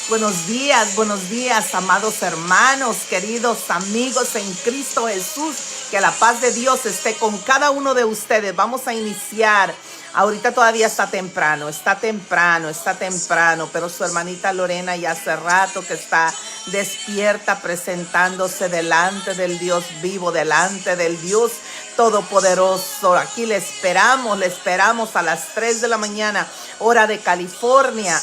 buenos días, amados hermanos, queridos amigos en Cristo Jesús. Que la paz de Dios esté con cada uno de ustedes. Vamos a iniciar. Ahorita todavía está temprano, pero su hermanita Lorena ya hace rato que está despierta, presentándose delante del Dios vivo, delante del Dios todopoderoso. Aquí le esperamos a las 3 de la mañana, hora de California,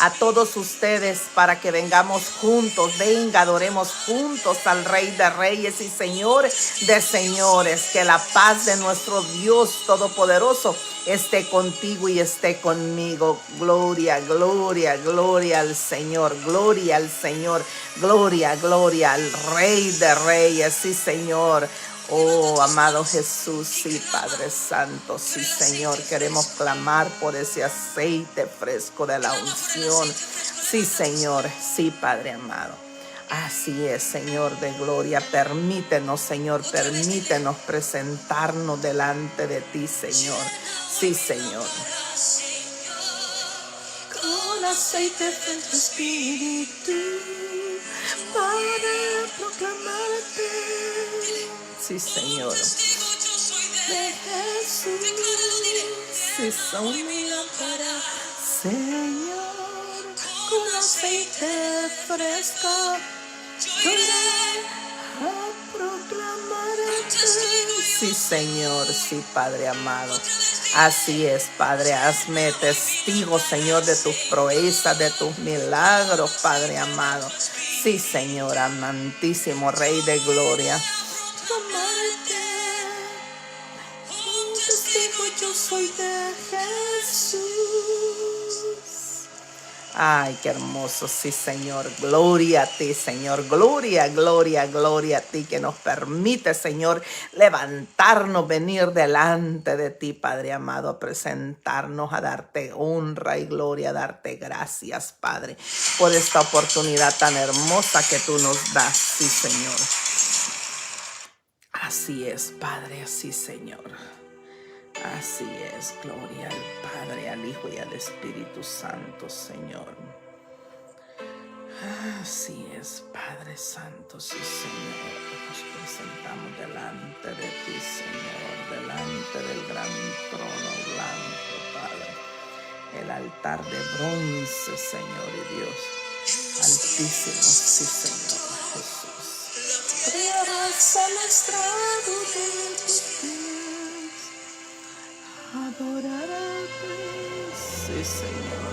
a todos ustedes para que vengamos juntos, adoremos juntos al Rey de Reyes y Señor de Señores. Que la paz de nuestro Dios todopoderoso esté contigo y esté conmigo. Gloria, gloria, gloria al Señor, gloria al Señor, gloria, gloria al Rey de Reyes, sí Señor. Oh, amado Jesús, sí, Padre Santo, sí, Señor, queremos clamar por ese aceite fresco de la unción. Sí, Señor, sí, Padre amado. Así es, Señor de gloria. Permítenos, Señor, permítenos presentarnos delante de ti, Señor. Sí, Señor. Con aceite de tu espíritu para proclamarte. Sí, Señor. De Jesús. Sí, son mi lámpara, Señor. Con aceite fresco yo iré a proclamarte. Sí, Señor, sí, Padre amado. Así es, Padre. Hazme testigo, Señor, de tus proezas, de tus milagros, Padre amado. Sí, Señor, amantísimo Rey de gloria. Yo soy de Jesús. Ay, qué hermoso, sí, Señor. Gloria a ti, Señor. Gloria, gloria, gloria a ti que nos permite, Señor, levantarnos, venir delante de ti, Padre amado, a presentarnos, a darte honra y gloria, a darte gracias, Padre, por esta oportunidad tan hermosa que tú nos das, sí, Señor. Así es, Padre, así, Señor. Así es, gloria al Padre, al Hijo y al Espíritu Santo, Señor. Así es, Padre Santo, sí, Señor. Nos presentamos delante de ti, Señor, delante del gran trono blanco, Padre. El altar de bronce, Señor y Dios altísimo, sí, Señor Jesús. Brillarás al estrado de tus pies. Adorarte, sí, Señor.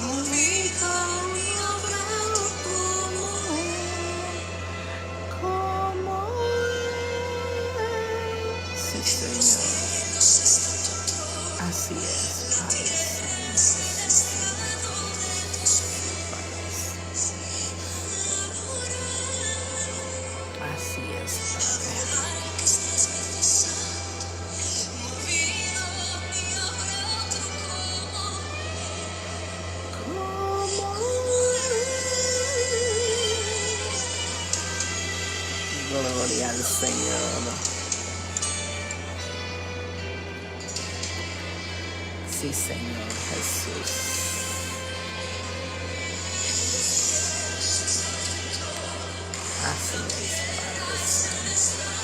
Ahorita no habrá como él. Sí, Señor. Así es, Padre Santo. Así es, Padre. Gloria al Señor. Sí, Señor Jesús. Así es, Padre Santo.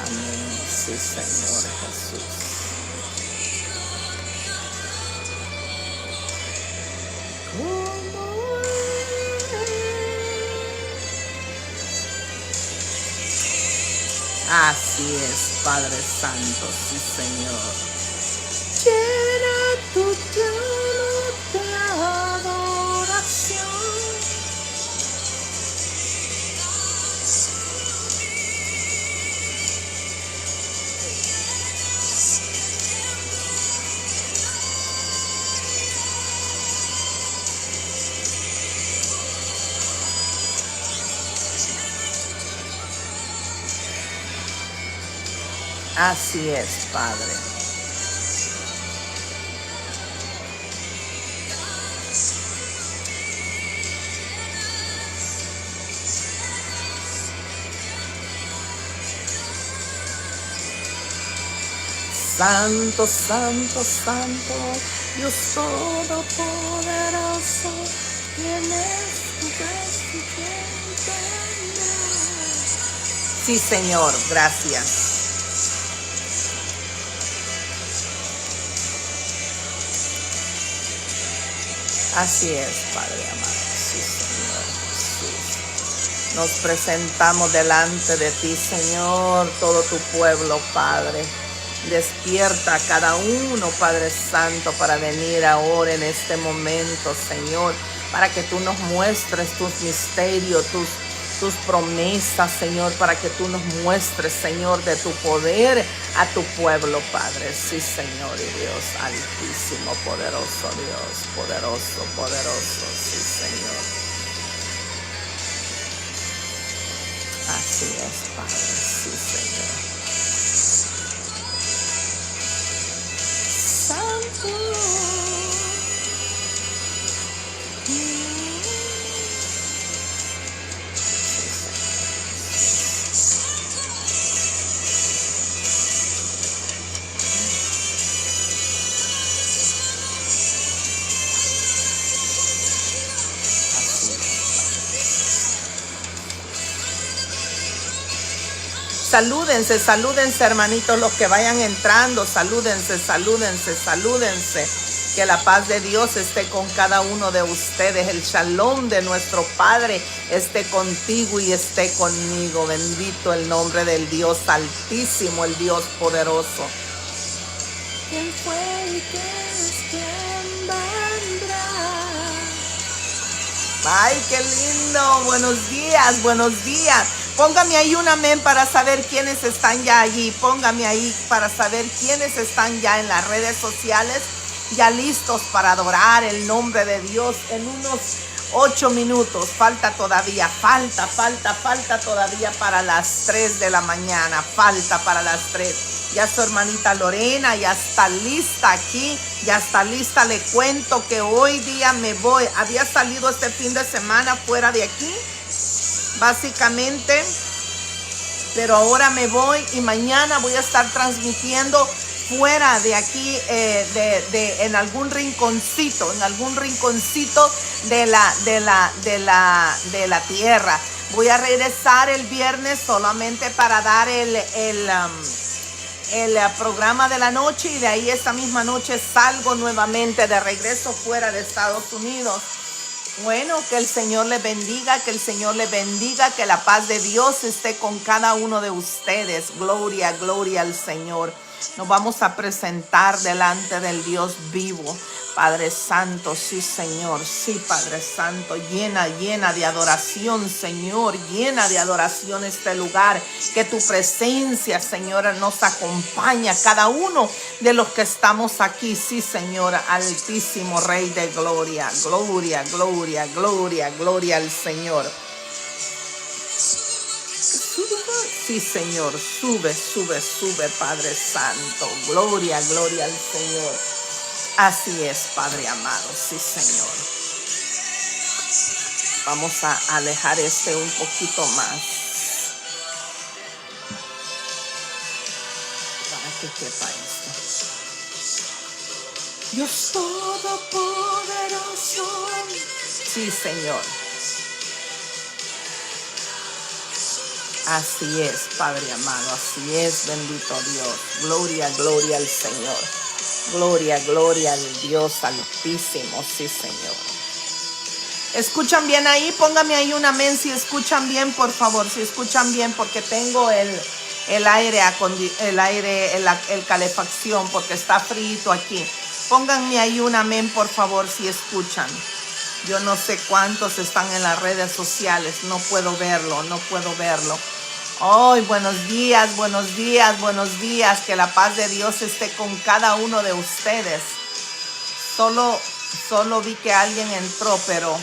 Amén. Sí, Señor Jesús. Así es, Padre Santo, sí, Señor. Llena tu trono de adoración. Así es, Padre. Santo, santo, santo, Dios todopoderoso, ¿quién es tu presidente? Sí, Señor, gracias. Así es, Padre amado. Sí, Señor Jesús. Nos presentamos delante de ti, Señor, todo tu pueblo, Padre. Despierta a cada uno, Padre Santo, para venir ahora en este momento, Señor, para que tú nos muestres tus misterios, tus promesas, Señor, para que tú nos muestres, Señor, de tu poder a tu pueblo, Padre. Sí, Señor y Dios altísimo, poderoso Dios, poderoso, poderoso, sí, Señor. Así es, Padre, sí, Señor. Santo. Salúdense, salúdense, hermanitos, los que vayan entrando, salúdense, salúdense, salúdense. Que la paz de Dios esté con cada uno de ustedes. El shalom de nuestro Padre esté contigo y esté conmigo. Bendito el nombre del Dios altísimo, el Dios poderoso. ¿Quién fue y quién vendrá? Ay, qué lindo. Buenos días, buenos días. Póngame ahí un amén para saber quiénes están ya allí. Póngame ahí para saber quiénes están ya en las redes sociales, ya listos para adorar el nombre de Dios en unos 8 minutos. Falta todavía, falta todavía para las 3 de la mañana. Falta para las 3. Ya su hermanita Lorena ya está lista aquí, ya está lista. Le cuento que hoy día me voy. Había salido este fin de semana fuera de aquí, básicamente, pero ahora me voy y mañana voy a estar transmitiendo fuera de aquí, en algún rinconcito de la tierra. Voy a regresar el viernes solamente para dar el programa de la noche, y de ahí esa misma noche salgo nuevamente de regreso fuera de Estados Unidos. Bueno, que el Señor les bendiga, que el Señor les bendiga, que la paz de Dios esté con cada uno de ustedes. Gloria, gloria al Señor. Nos vamos a presentar delante del Dios vivo. Padre Santo, sí, Señor, sí, Padre Santo, llena de adoración, Señor, llena de adoración este lugar. Que tu presencia, Señor, nos acompaña, cada uno de los que estamos aquí, sí, Señor, altísimo Rey de gloria, gloria, gloria, gloria, gloria al Señor. Sí, Señor, sube, sube, sube, Padre Santo, gloria, gloria al Señor. Así es, Padre amado, sí, Señor. Vamos a alejar un poquito más para que quepa esto. Dios todopoderoso. Sí, Señor. Así es, Padre amado, así es, bendito Dios. Gloria, gloria al Señor. Gloria, gloria al Dios altísimo, sí, Señor. ¿Escuchan bien ahí? Póngame ahí un amén si escuchan bien, por favor, si escuchan bien, porque tengo el calefacción, porque está frío aquí. Pónganme ahí un amén, por favor, si escuchan. Yo no sé cuántos están en las redes sociales, no puedo verlo, no puedo verlo. Hoy, buenos días, buenos días, buenos días. Que la paz de Dios esté con cada uno de ustedes. Solo vi que alguien entró, pero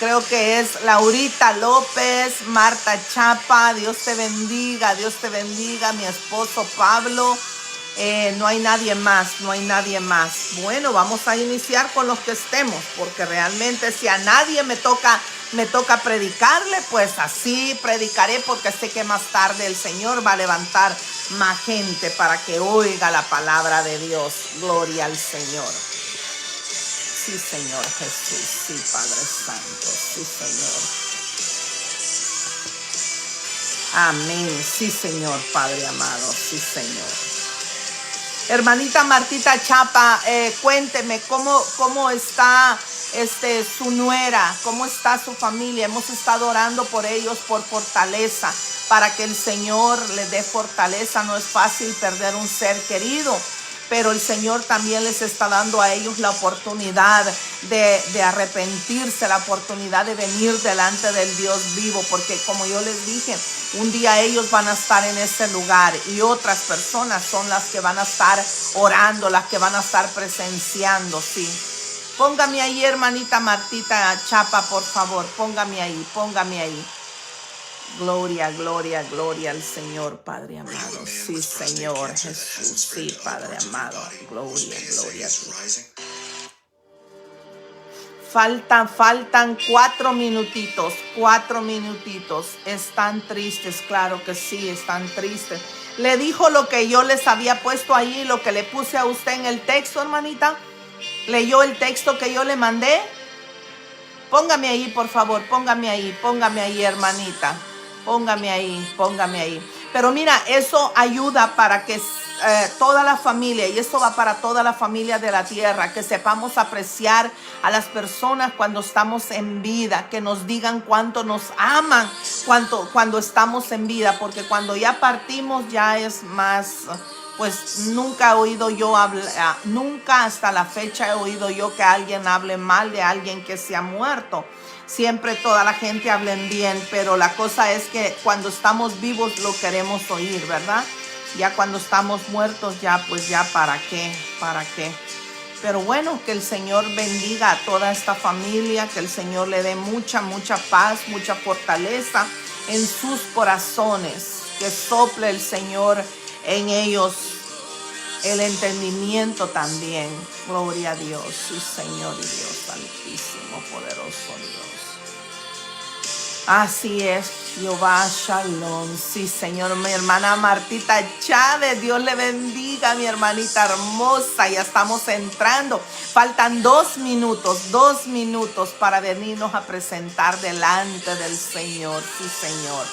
creo que es Laurita López, Marta Chapa. Dios te bendiga, mi esposo Pablo. No hay nadie más, no hay nadie más. Bueno, vamos a iniciar con los que estemos, porque realmente si a nadie me toca predicarle, pues así predicaré, porque sé que más tarde el Señor va a levantar más gente para que oiga la palabra de Dios. Gloria al Señor. Sí, Señor Jesús, sí, Padre Santo, sí, Señor. Amén, sí, Señor, Padre amado, sí, Señor. Hermanita Martita Chapa, cuénteme cómo está su nuera, cómo está su familia. Hemos estado orando por ellos, por fortaleza, para que el Señor les dé fortaleza. No es fácil perder un ser querido, pero el Señor también les está dando a ellos la oportunidad de arrepentirse, la oportunidad de venir delante del Dios vivo, porque como yo les dije, un día ellos van a estar en ese lugar y otras personas son las que van a estar orando, las que van a estar presenciando, sí. Póngame ahí, hermanita Martita Chapa, por favor, póngame ahí. Gloria, gloria, gloria al Señor, Padre amado. Sí, Señor Jesús, sí, Padre amado. Gloria, gloria a ti. Faltan 4 minutitos. Están tristes, claro que sí, están tristes. ¿Le dijo lo que yo les había puesto ahí, lo que le puse a usted en el texto, hermanita? ¿Leyó el texto que yo le mandé? Póngame ahí, por favor, póngame ahí, hermanita. Póngame ahí. Pero mira, eso ayuda para que toda la familia, y esto va para toda la familia de la tierra, que sepamos apreciar a las personas cuando estamos en vida, que nos digan cuánto nos aman cuando estamos en vida, porque cuando ya partimos ya es más, pues nunca he oído yo hablar, nunca hasta la fecha he oído yo que alguien hable mal de alguien que se ha muerto. Siempre toda la gente habla bien, pero la cosa es que cuando estamos vivos lo queremos oír, ¿verdad? Ya cuando estamos muertos, ya pues ya ¿para qué? Pero bueno, que el Señor bendiga a toda esta familia, que el Señor le dé mucha paz, mucha fortaleza en sus corazones, que sople el Señor en ellos el entendimiento también. Gloria a Dios, sí, Señor y Dios altísimo, poderoso Dios. Así es, Jehová Shalom. Sí, Señor. Mi hermana Martita Chávez, Dios le bendiga, mi hermanita hermosa. Ya estamos entrando. Faltan 2 minutos para venirnos a presentar delante del Señor. Sí, Señor.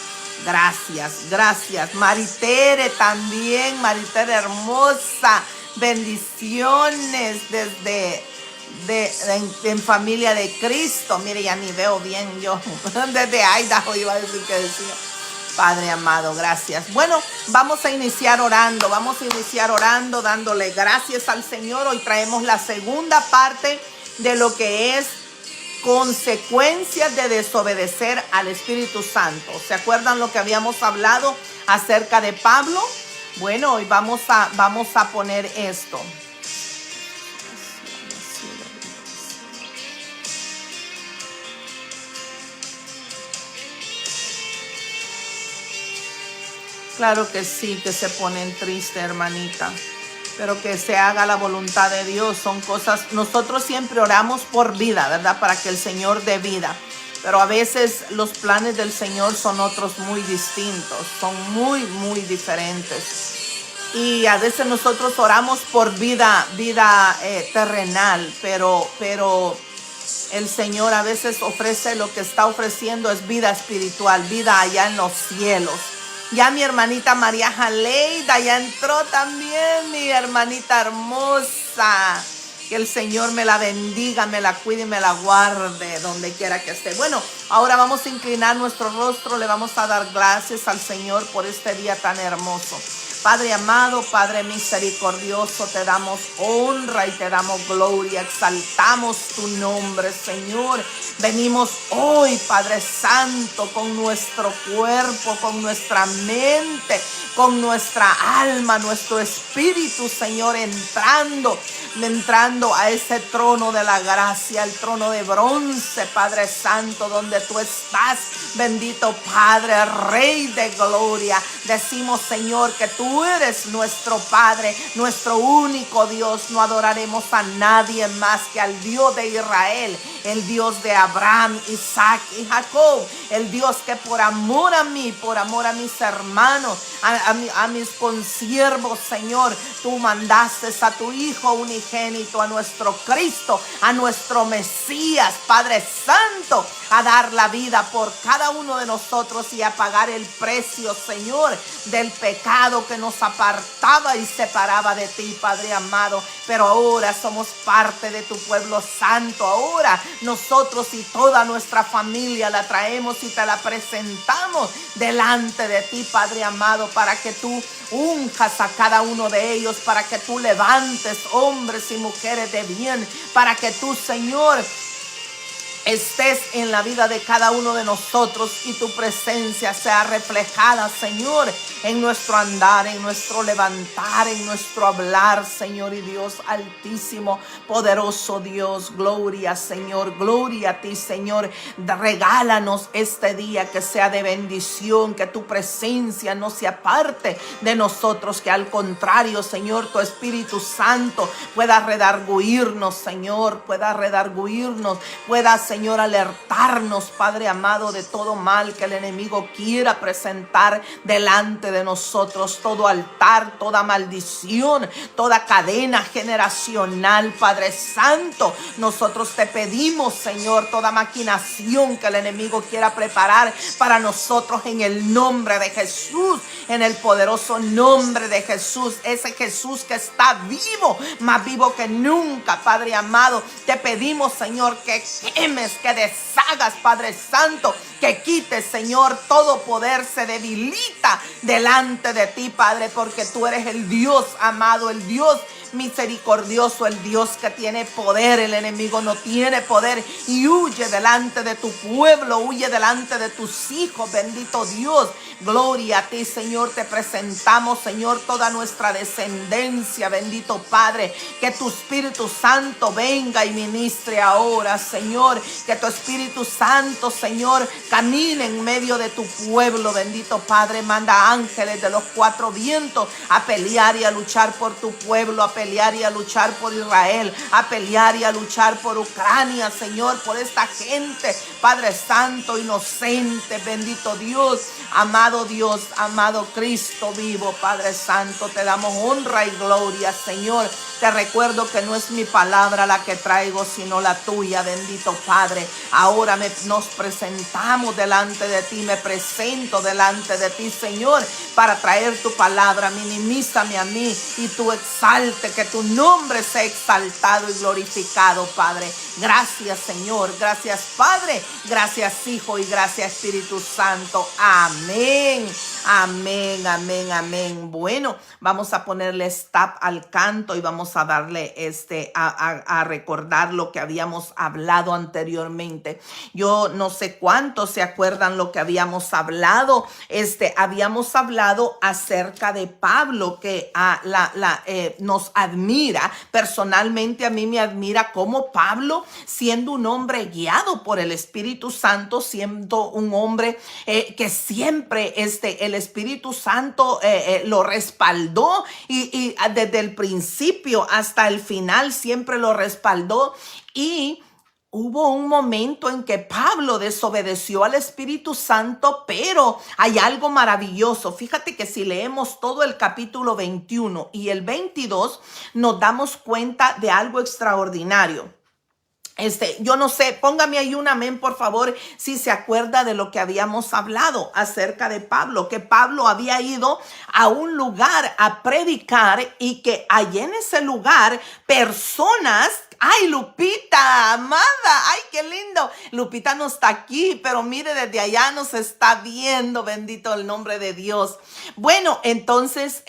Gracias. Maritere también, Maritere hermosa. Bendiciones en familia de Cristo. Mire, ya ni veo bien yo. Desde Idaho iba a decir que decía. Padre amado, gracias. Bueno, vamos a iniciar orando, dándole gracias al Señor. Hoy traemos la segunda parte de lo que es consecuencias de desobedecer al Espíritu Santo. ¿Se acuerdan lo que habíamos hablado acerca de Pablo? Bueno, hoy vamos a poner esto. Claro que sí, que se ponen tristes, hermanita, pero que se haga la voluntad de Dios. Son cosas, nosotros siempre oramos por vida, ¿verdad? Para que el Señor dé vida, pero a veces los planes del Señor son otros muy distintos, son muy diferentes. Y a veces nosotros oramos por vida terrenal, pero el Señor a veces ofrece, lo que está ofreciendo es vida espiritual, vida allá en los cielos. Ya mi hermanita María Jaleida ya entró también, mi hermanita hermosa. Que el Señor me la bendiga, me la cuide y me la guarde donde quiera que esté. Bueno, ahora vamos a inclinar nuestro rostro, le vamos a dar gracias al Señor por este día tan hermoso. Padre amado, Padre misericordioso, te damos honra y te damos gloria, exaltamos tu nombre, Señor. Venimos hoy, Padre Santo, con nuestro cuerpo, con nuestra mente, con nuestra alma, nuestro espíritu, Señor, entrando entrando a ese trono de la gracia, el trono de bronce, Padre Santo, donde tú estás, bendito Padre, Rey de gloria. Decimos, Señor, que tú eres nuestro Padre, nuestro único Dios. No adoraremos a nadie más que al Dios de Israel, el Dios de Abraham, Isaac y Jacob, el Dios que por amor a mí, por amor a mis hermanos, a mis consiervos, Señor, tú mandaste a tu Hijo unigénito, a nuestro Cristo, a nuestro Mesías, Padre Santo, a dar la vida por cada uno de nosotros y a pagar el precio, Señor, del pecado que nos apartaba y separaba de ti, Padre amado. Pero ahora somos parte de tu pueblo santo. Ahora nosotros y toda nuestra familia la traemos y te la presentamos delante de ti, Padre amado, para que tú unjas a cada uno de ellos, para que tú levantes hombres y mujeres de bien, para que tú, Señor, estés en la vida de cada uno de nosotros y tu presencia sea reflejada, Señor, en nuestro andar, en nuestro levantar, en nuestro hablar, Señor. Y Dios altísimo, poderoso Dios, gloria, Señor, gloria a ti, Señor. Regálanos este día que sea de bendición, que tu presencia no se aparte de nosotros, que al contrario, Señor, tu Espíritu Santo pueda redarguirnos, Señor, pueda Señor, alertarnos, Padre amado, de todo mal que el enemigo quiera presentar delante de nosotros, todo altar, toda maldición, toda cadena generacional, Padre Santo. Nosotros te pedimos, Señor, toda maquinación que el enemigo quiera preparar para nosotros, en el nombre de Jesús, en el poderoso nombre de Jesús, ese Jesús que está vivo, más vivo que nunca, Padre amado. Te pedimos, Señor, que quemes, que deshagas, Padre Santo, que quites, Señor, todo poder se debilita delante de ti, Padre, porque tú eres el Dios amado, el Dios misericordioso, el Dios que tiene poder. El enemigo no tiene poder y huye delante de tu pueblo, huye delante de tus hijos, bendito Dios. Gloria a ti, Señor. Te presentamos, Señor, toda nuestra descendencia, bendito Padre. Que tu Espíritu Santo venga y ministre ahora, Señor. Que tu Espíritu Santo, Señor, camine en medio de tu pueblo, bendito Padre. Manda ángeles de los cuatro vientos a pelear y a luchar por tu pueblo, a pelear y a luchar por Israel, a pelear y a luchar por Ucrania, Señor, por esta gente, Padre Santo, inocente, bendito Dios, amado Cristo vivo, Padre Santo. Te damos honra y gloria, Señor. Te recuerdo que no es mi palabra la que traigo, sino la tuya, bendito Padre. Ahora nos presentamos delante de ti, me presento delante de ti, Señor, para traer tu palabra. Minimízame a mí y tú exalte, que tu nombre sea exaltado y glorificado, Padre. Gracias, Señor. Gracias, Padre. Gracias, Hijo, y gracias, Espíritu Santo. Amén. Amén, amén, amén. Bueno, vamos a ponerle stop al canto y vamos a darle a recordar lo que habíamos hablado anteriormente. Yo no sé cuántos se acuerdan lo que habíamos hablado. Habíamos hablado acerca de Pablo, que nos admira. Personalmente, a mí me admira cómo Pablo, siendo un hombre guiado por el Espíritu Santo, siendo un hombre que siempre el Espíritu Santo lo respaldó y desde el principio hasta el final siempre lo respaldó. Y hubo un momento en que Pablo desobedeció al Espíritu Santo, pero hay algo maravilloso. Fíjate que si leemos todo el capítulo 21 y el 22, nos damos cuenta de algo extraordinario. Yo no sé, póngame ahí un amén, por favor, si se acuerda de lo que habíamos hablado acerca de Pablo, que Pablo había ido a un lugar a predicar y que allí en ese lugar personas Ay, Lupita, amada, ay, qué lindo. Lupita no está aquí, pero mire, desde allá nos está viendo, bendito el nombre de Dios. Bueno, entonces,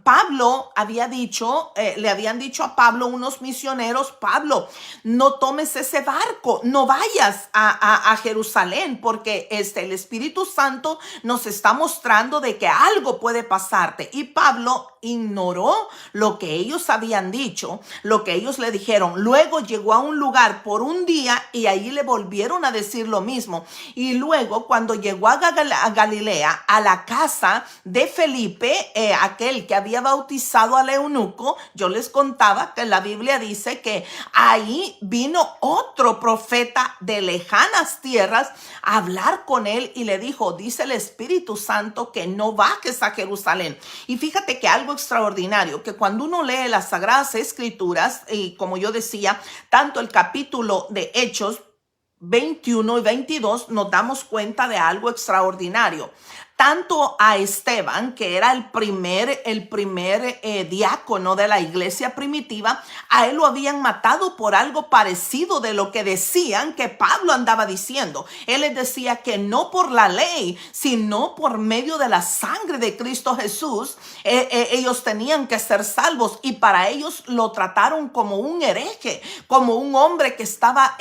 Pablo había dicho, le habían dicho a Pablo unos misioneros: Pablo, no tomes ese barco, no vayas a Jerusalén, porque el Espíritu Santo nos está mostrando de que algo puede pasarte. Y Pablo ignoró lo que ellos habían dicho, lo que ellos le dijeron. Luego llegó a un lugar por un día y allí le volvieron a decir lo mismo. Y luego, cuando llegó a Galilea, a la casa de Felipe, aquel que había bautizado al eunuco, yo les contaba que la Biblia dice que ahí vino otro profeta de lejanas tierras a hablar con él y le dijo: dice el Espíritu Santo que no bajes a Jerusalén. Y fíjate que algo extraordinario, que cuando uno lee las Sagradas Escrituras, y como yo decía, tanto el capítulo de Hechos 21 y 22, nos damos cuenta de algo extraordinario. Tanto a Esteban, que era el primer diácono de la iglesia primitiva, a él lo habían matado por algo parecido de lo que decían que Pablo andaba diciendo. Él les decía que no por la ley, sino por medio de la sangre de Cristo Jesús, ellos tenían que ser salvos, y para ellos lo trataron como un hereje, como un hombre que estaba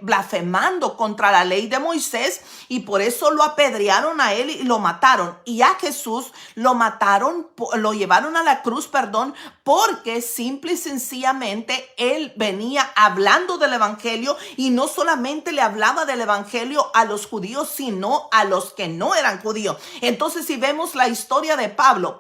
blasfemando contra la ley de Moisés, y por eso lo apedrearon a él y lo mataron. Y a Jesús lo mataron, lo llevaron a la cruz, porque simple y sencillamente él venía hablando del evangelio, y no solamente le hablaba del evangelio a los judíos, sino a los que no eran judíos. Entonces, si vemos la historia de Pablo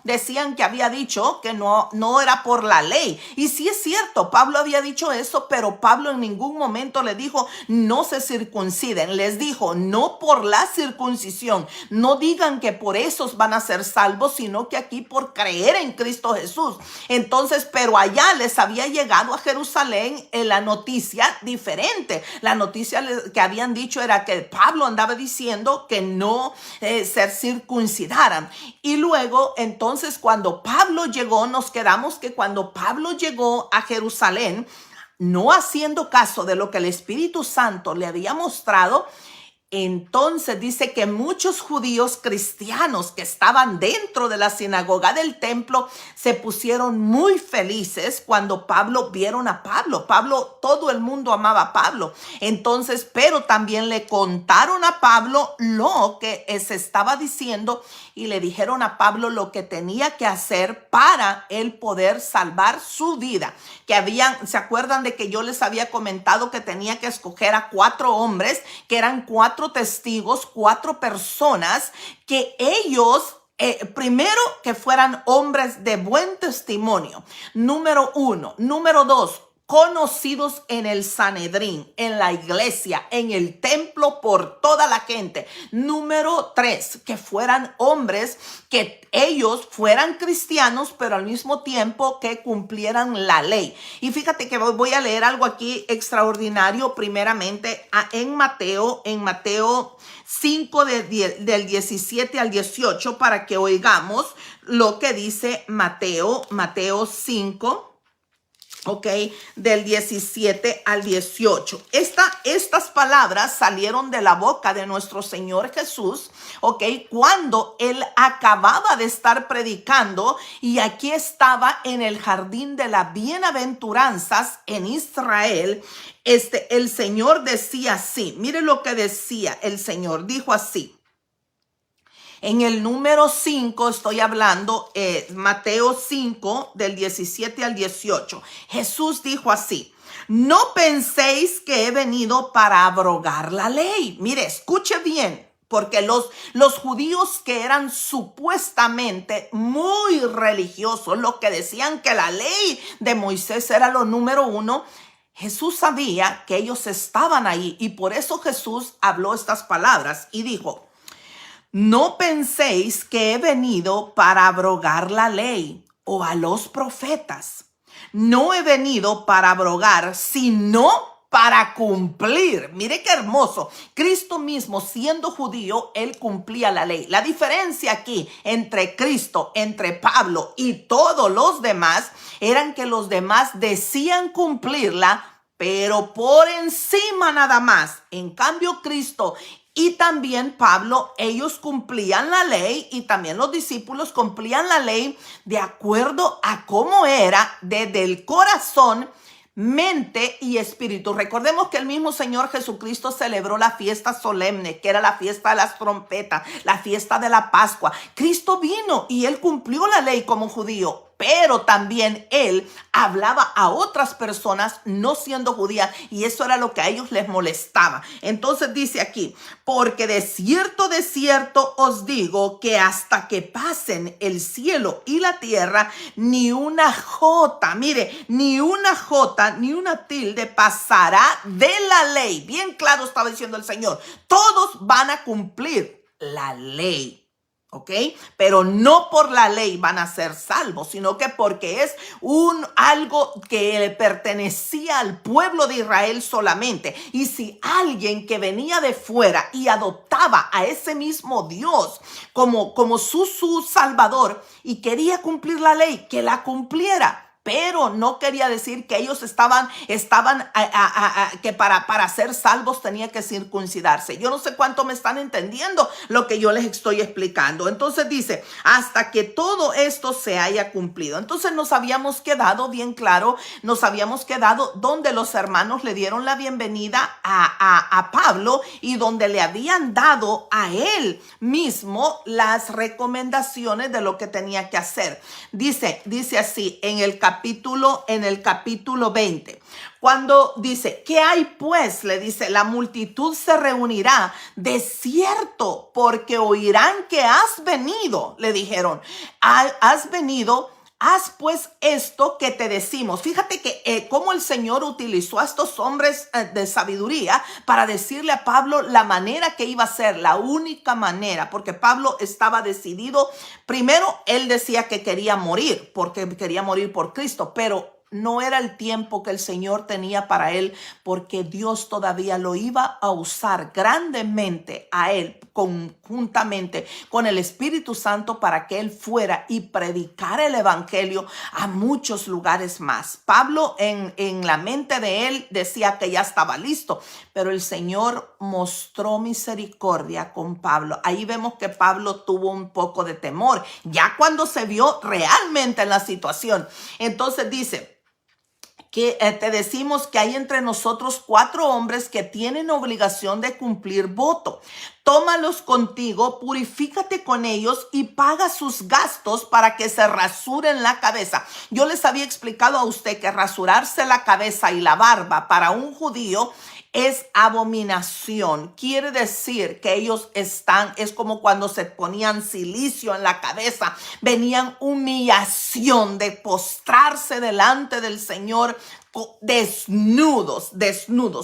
decían que había dicho que no era por la ley, y sí es cierto, Pablo había dicho eso, pero Pablo en ningún momento le dijo: no se circunciden. Les dijo: no por la circuncisión, no digan que por esos van a ser salvos, sino que aquí por creer en Cristo Jesús. Entonces, pero allá les había llegado a Jerusalén la noticia diferente. La noticia que habían dicho era que Pablo andaba diciendo que no se circuncidaran. Y luego, entonces, cuando Pablo llegó, nos quedamos que cuando Pablo llegó a Jerusalén, no haciendo caso de lo que el Espíritu Santo le había mostrado, entonces dice que muchos judíos cristianos que estaban dentro de la sinagoga del templo se pusieron muy felices cuando vieron a Pablo. Todo el mundo amaba a Pablo. Entonces, pero también le contaron a Pablo lo que se estaba diciendo, y le dijeron a Pablo lo que tenía que hacer para él poder salvar su vida. ¿Se acuerdan de que yo les había comentado que tenía que escoger a 4 hombres, que eran 4 testigos, 4 personas, que ellos primero, que fueran hombres de buen testimonio, número 1. Número 2, conocidos en el Sanedrín, en la iglesia, en el templo, por toda la gente. Número 3, que fueran hombres que ellos fueran cristianos, pero al mismo tiempo que cumplieran la ley. Y fíjate que voy a leer algo aquí extraordinario, primeramente en Mateo 5 del 17 al 18, para que oigamos lo que dice Mateo 5. Ok, del 17 al 18. Estas palabras salieron de la boca de nuestro Señor Jesús, ok, cuando él acababa de estar predicando, y aquí estaba en el jardín de las bienaventuranzas en Israel. El Señor decía así, mire lo que decía el Señor, dijo así. En el número 5 estoy hablando, Mateo 5 del 17 al 18. Jesús dijo así: no penséis que he venido para abrogar la ley. Mire, escuche bien, porque los judíos que eran supuestamente muy religiosos, los que decían que la ley de Moisés era lo número 1, Jesús sabía que ellos estaban ahí, y por eso Jesús habló estas palabras y dijo: no penséis que he venido para abrogar la ley o a los profetas. No he venido para abrogar, sino para cumplir. Mire qué hermoso. Cristo mismo, siendo judío, él cumplía la ley. La diferencia aquí entre Cristo, entre Pablo y todos los demás, eran que los demás decían cumplirla, pero por encima nada más. En cambio, Cristo y también Pablo, ellos cumplían la ley, y también los discípulos cumplían la ley de acuerdo a cómo era desde el corazón, mente y espíritu. Recordemos que el mismo Señor Jesucristo celebró la fiesta solemne, que era la fiesta de las trompetas, la fiesta de la Pascua. Cristo vino y él cumplió la ley como judío, pero también él hablaba a otras personas no siendo judías, y eso era lo que a ellos les molestaba. Entonces dice aquí, porque de cierto os digo que hasta que pasen el cielo y la tierra, ni una jota, mire, ni una jota, ni una tilde pasará de la ley. Bien claro estaba diciendo el Señor, todos van a cumplir la ley. ¿Ok? Pero no por la ley van a ser salvos, sino que porque es algo que le pertenecía al pueblo de Israel solamente. Y si alguien que venía de fuera y adoptaba a ese mismo Dios como su Salvador y quería cumplir la ley, que la cumpliera. Pero no quería decir que ellos que para ser salvos tenía que circuncidarse. Yo no sé cuánto me están entendiendo lo que yo les estoy explicando. Entonces dice, hasta que todo esto se haya cumplido. Entonces nos habíamos quedado bien claro, donde los hermanos le dieron la bienvenida a Pablo, y donde le habían dado a él mismo las recomendaciones de lo que tenía que hacer. Dice así en el capítulo 20, cuando dice, ¿qué hay pues? Le dice, la multitud se reunirá de cierto, porque oirán que has venido. Le dijeron, has venido, haz pues esto que te decimos. Fíjate que cómo el Señor utilizó a estos hombres de sabiduría para decirle a Pablo la manera que iba a ser, la única manera, porque Pablo estaba decidido. Primero, él decía que quería morir, porque quería morir por Cristo, pero no era el tiempo que el Señor tenía para él, porque Dios todavía lo iba a usar grandemente a él, conjuntamente con el Espíritu Santo, para que él fuera y predicara el evangelio a muchos lugares más. Pablo en la mente de él decía que ya estaba listo, pero el Señor mostró misericordia con Pablo. Ahí vemos que Pablo tuvo un poco de temor, ya cuando se vio realmente en la situación. Entonces dice, que te decimos que hay entre nosotros 4 hombres que tienen obligación de cumplir voto. Tómalos contigo, purifícate con ellos y paga sus gastos para que se rasuren la cabeza. Yo les había explicado a usted que rasurarse la cabeza y la barba para un judío es abominación. Quiere decir que ellos es como cuando se ponían silicio en la cabeza, venían humillación de postrarse delante del Señor desnudos,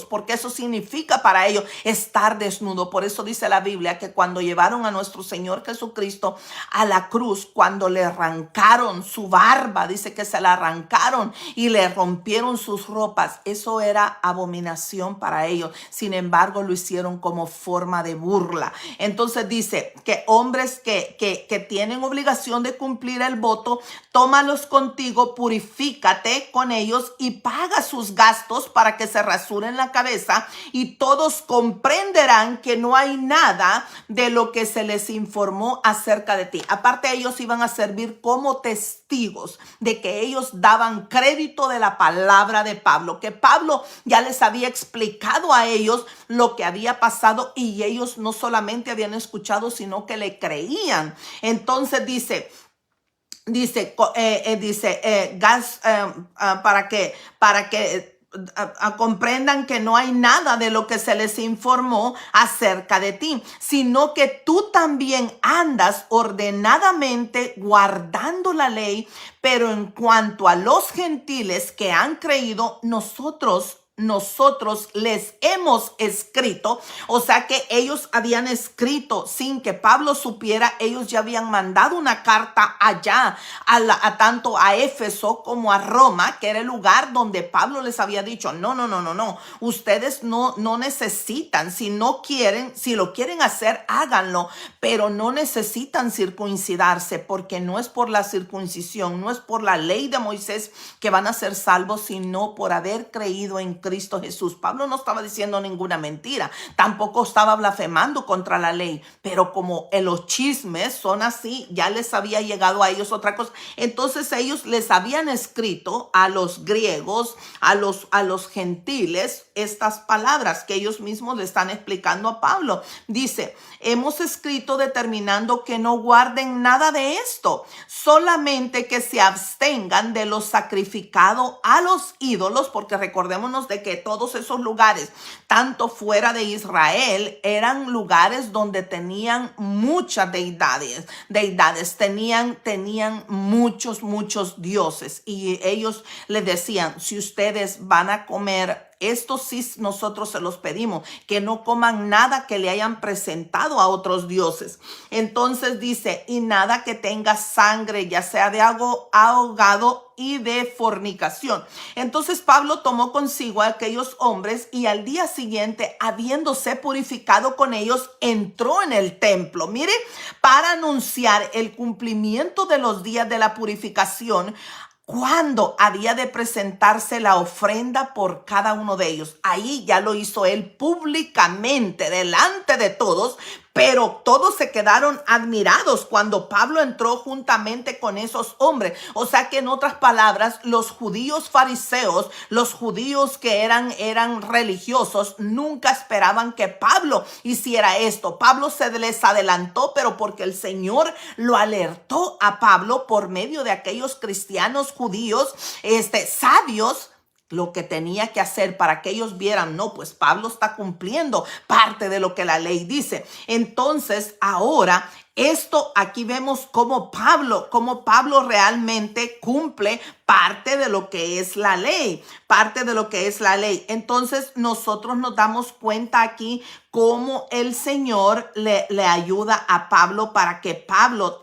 porque eso significa para ellos estar desnudo. Por eso dice la Biblia que cuando llevaron a nuestro Señor Jesucristo a la cruz, cuando le arrancaron su barba, dice que se la arrancaron y le rompieron sus ropas, eso era abominación para ellos. Sin embargo, lo hicieron como forma de burla. Entonces dice que hombres que tienen obligación de cumplir el voto, tómalos contigo, purifícate con ellos y paga sus gastos para que se rasuren la cabeza, y todos comprenderán que no hay nada de lo que se les informó acerca de ti. Aparte, ellos iban a servir como testigos de que ellos daban crédito de la palabra de Pablo, que Pablo ya les había explicado a ellos lo que había pasado, y ellos no solamente habían escuchado, sino que le creían. Entonces dice para que comprendan que no hay nada de lo que se les informó acerca de ti, sino que tú también andas ordenadamente guardando la ley. Pero en cuanto a los gentiles que han creído, nosotros nosotros les hemos escrito. O sea que ellos habían escrito sin que Pablo supiera. Ellos ya habían mandado una carta allá a tanto a Éfeso como a Roma, que era el lugar donde Pablo les había dicho, no, ustedes no necesitan, si no quieren, si lo quieren hacer, háganlo, pero no necesitan circuncidarse, porque no es por la circuncisión, no es por la ley de Moisés que van a ser salvos, sino por haber creído en Cristo Jesús. Pablo no estaba diciendo ninguna mentira, tampoco estaba blasfemando contra la ley, pero como los chismes son así, ya les había llegado a ellos otra cosa. Entonces ellos les habían escrito a los griegos, a los gentiles, estas palabras que ellos mismos le están explicando a Pablo. Dice, hemos escrito determinando que no guarden nada de esto, solamente que se abstengan de lo sacrificado a los ídolos, porque recordémonos de que todos esos lugares, tanto fuera de Israel, eran lugares donde tenían muchas deidades, tenían muchos dioses, y ellos les decían, si ustedes van a comer, esto sí nosotros se los pedimos, que no coman nada que le hayan presentado a otros dioses. Entonces dice, y nada que tenga sangre, ya sea de algo ahogado y de fornicación. Entonces Pablo tomó consigo a aquellos hombres y al día siguiente, habiéndose purificado con ellos, entró en el templo, mire, para anunciar el cumplimiento de los días de la purificación, cuando había de presentarse la ofrenda por cada uno de ellos. Ahí ya lo hizo él públicamente, delante de todos, pero todos se quedaron admirados cuando Pablo entró juntamente con esos hombres. O sea que en otras palabras, los judíos fariseos, los judíos que eran religiosos, nunca esperaban que Pablo hiciera esto. Pablo se les adelantó, pero porque el Señor lo alertó a Pablo por medio de aquellos cristianos judíos, sabios, lo que tenía que hacer para que ellos vieran, no, pues Pablo está cumpliendo parte de lo que la ley dice. Entonces, ahora, esto aquí vemos cómo Pablo realmente cumple parte de lo que es la ley, Entonces, nosotros nos damos cuenta aquí cómo el Señor le ayuda a Pablo para que Pablo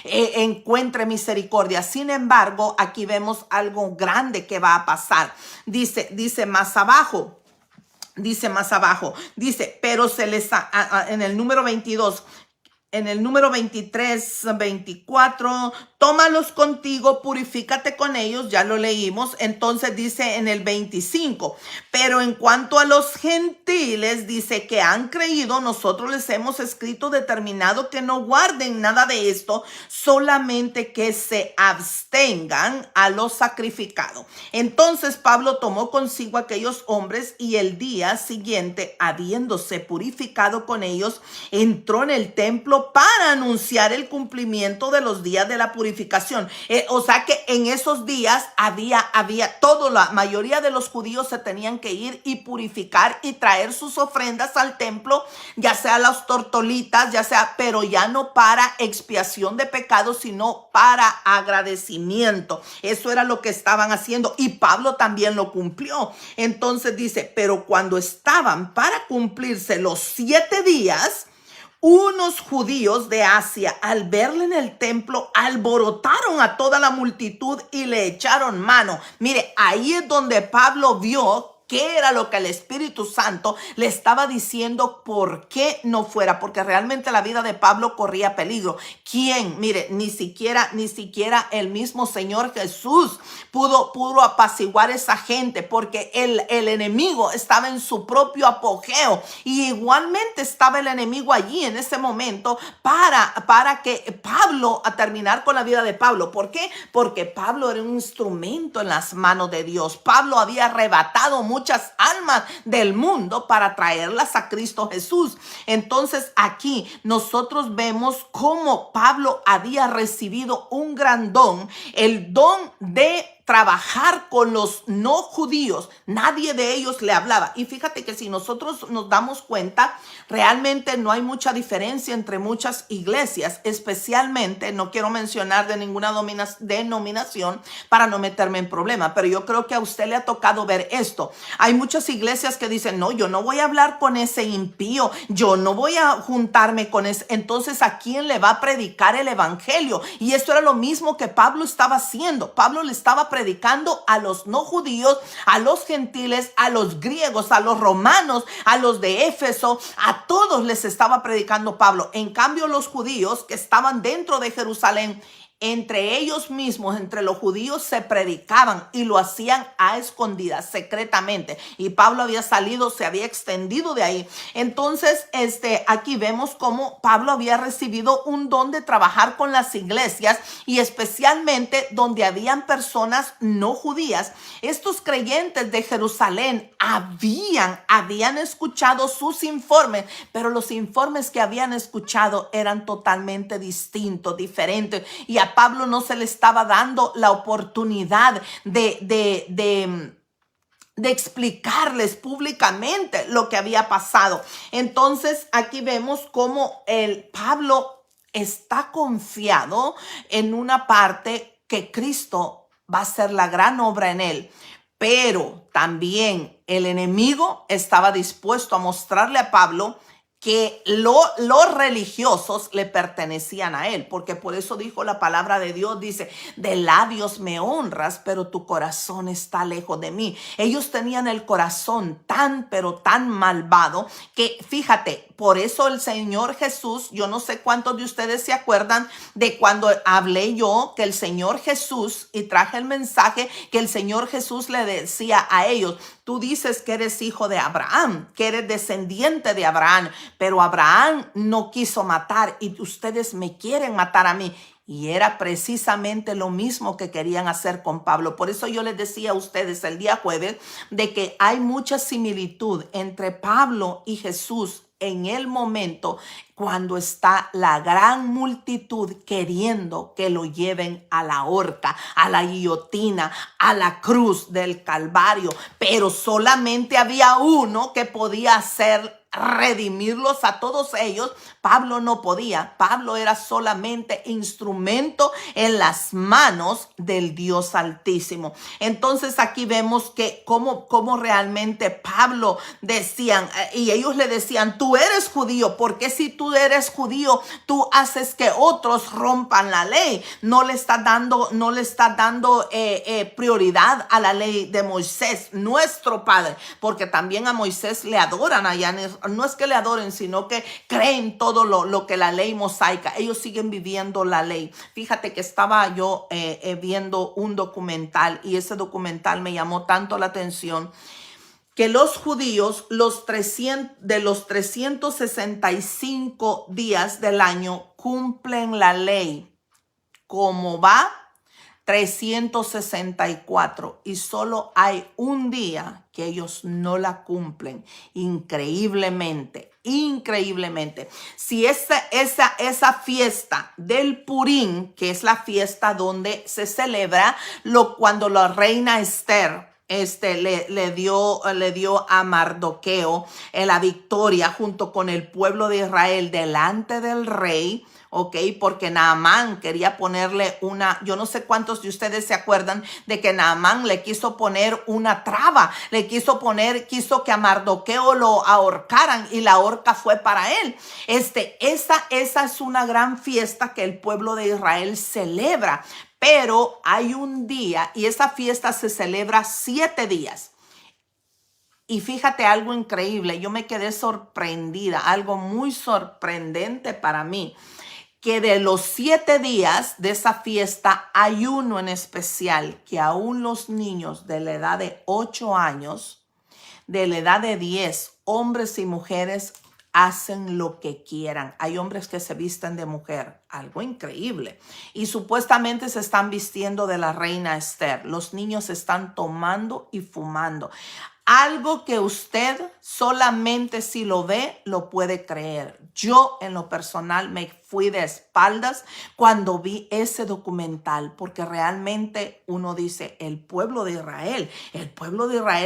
encuentre misericordia. Sin embargo, aquí vemos algo grande que va a pasar. Dice más abajo, pero se les, en el número 22, en el número 23, 24, tómalos contigo, purifícate con ellos, ya lo leímos. Entonces dice en el 25, pero en cuanto a los gentiles, dice que han creído, nosotros les hemos escrito determinado que no guarden nada de esto, solamente que se abstengan a lo sacrificado. Entonces Pablo tomó consigo a aquellos hombres y el día siguiente, habiéndose purificado con ellos, entró en el templo para anunciar el cumplimiento de los días de la purificación. O sea que en esos días había la mayoría de los judíos se tenían que ir y purificar y traer sus ofrendas al templo, ya sea las tortolitas, pero ya no para expiación de pecados, sino para agradecimiento. Eso era lo que estaban haciendo y Pablo también lo cumplió. Entonces dice, pero cuando estaban para cumplirse los 7 días, unos judíos de Asia, al verle en el templo, alborotaron a toda la multitud y le echaron mano. Mire, ahí es donde Pablo vio qué era lo que el Espíritu Santo le estaba diciendo por qué no fuera, porque realmente la vida de Pablo corría peligro. ¿Quién? Mire, ni siquiera el mismo Señor Jesús pudo apaciguar esa gente, porque el enemigo estaba en su propio apogeo y igualmente estaba el enemigo allí en ese momento para que Pablo, a terminar con la vida de Pablo. ¿Por qué? Porque Pablo era un instrumento en las manos de Dios. Pablo había arrebatado muchas almas del mundo para traerlas a Cristo Jesús. Entonces aquí nosotros vemos cómo Pablo había recibido un gran don, el don de trabajar con los no judíos, nadie de ellos le hablaba. Y fíjate que si nosotros nos damos cuenta, realmente no hay mucha diferencia entre muchas iglesias, especialmente, no quiero mencionar de ninguna denominación para no meterme en problema, pero yo creo que a usted le ha tocado ver esto. Hay muchas iglesias que dicen, no, yo no voy a hablar con ese impío, yo no voy a juntarme con ese. Entonces, ¿a quién le va a predicar el evangelio? Y esto era lo mismo que Pablo estaba haciendo. Pablo le estaba predicando a los no judíos, a los gentiles, a los griegos, a los romanos, a los de Éfeso, a todos les estaba predicando Pablo. En cambio, los judíos que estaban dentro de Jerusalén, entre ellos mismos, entre los judíos, se predicaban y lo hacían a escondidas, secretamente. Y Pablo había salido, se había extendido de ahí. Entonces, aquí vemos cómo Pablo había recibido un don de trabajar con las iglesias y especialmente donde habían personas no judías. Estos creyentes de Jerusalén habían escuchado sus informes, pero los informes que habían escuchado eran totalmente distintos, diferentes. Y a Pablo no se le estaba dando la oportunidad de explicarles públicamente lo que había pasado. Entonces aquí vemos cómo el Pablo está confiado en una parte que Cristo va a hacer la gran obra en él, pero también el enemigo estaba dispuesto a mostrarle a Pablo que los religiosos le pertenecían a él, porque por eso dijo la palabra de Dios, dice, de labios me honras, pero tu corazón está lejos de mí. Ellos tenían el corazón pero tan malvado, que fíjate, por eso el Señor Jesús, yo no sé cuántos de ustedes se acuerdan de cuando hablé yo que el Señor Jesús, y traje el mensaje que el Señor Jesús le decía a ellos, tú dices que eres hijo de Abraham, que eres descendiente de Abraham, pero Abraham no quiso matar y ustedes me quieren matar a mí. Y era precisamente lo mismo que querían hacer con Pablo. Por eso yo les decía a ustedes el día jueves de que hay mucha similitud entre Pablo y Jesús en el momento cuando está la gran multitud queriendo que lo lleven a la horca, a la guillotina, a la cruz del Calvario. Pero solamente había uno que podía redimirlos a todos ellos. Pablo no podía. Pablo era solamente instrumento en las manos del Dios Altísimo. Entonces aquí vemos que cómo realmente Pablo decían, y ellos le decían, tú eres judío, porque si tú eres judío, tú haces que otros rompan la ley. No le estás dando prioridad a la ley de Moisés, nuestro padre, porque también a Moisés le adoran allá. No es que le adoren, sino que creen todo lo que la ley mosaica. Ellos siguen viviendo la ley. Fíjate que estaba yo viendo un documental y ese documental me llamó tanto la atención que los judíos, de los 365 días del año, cumplen la ley. Como va, 364, y solo hay un día que ellos no la cumplen. Increíblemente. Si esa fiesta del Purim, que es la fiesta donde se celebra cuando la reina Esther le dio a Mardoqueo la victoria junto con el pueblo de Israel delante del rey, ¿ok? Porque Naamán quería ponerle yo no sé cuántos de ustedes se acuerdan de que Naamán le quiso poner una traba, quiso que a Mardoqueo lo ahorcaran y la horca fue para él. Esa es una gran fiesta que el pueblo de Israel celebra. Pero hay un día y esa fiesta se celebra 7 días. Y fíjate algo increíble, yo me quedé sorprendida, algo muy sorprendente para mí, que de los 7 días de esa fiesta hay uno en especial que aún los niños de la edad de 8 años, de la edad de 10, hombres y mujeres, hacen lo que quieran. Hay hombres que se visten de mujer, algo increíble. Y supuestamente se están vistiendo de la reina Esther. Los niños están tomando y fumando. Algo que usted solamente si lo ve, lo puede creer. Yo en lo personal me fui de espaldas cuando vi ese documental, porque realmente uno dice, el pueblo de Israel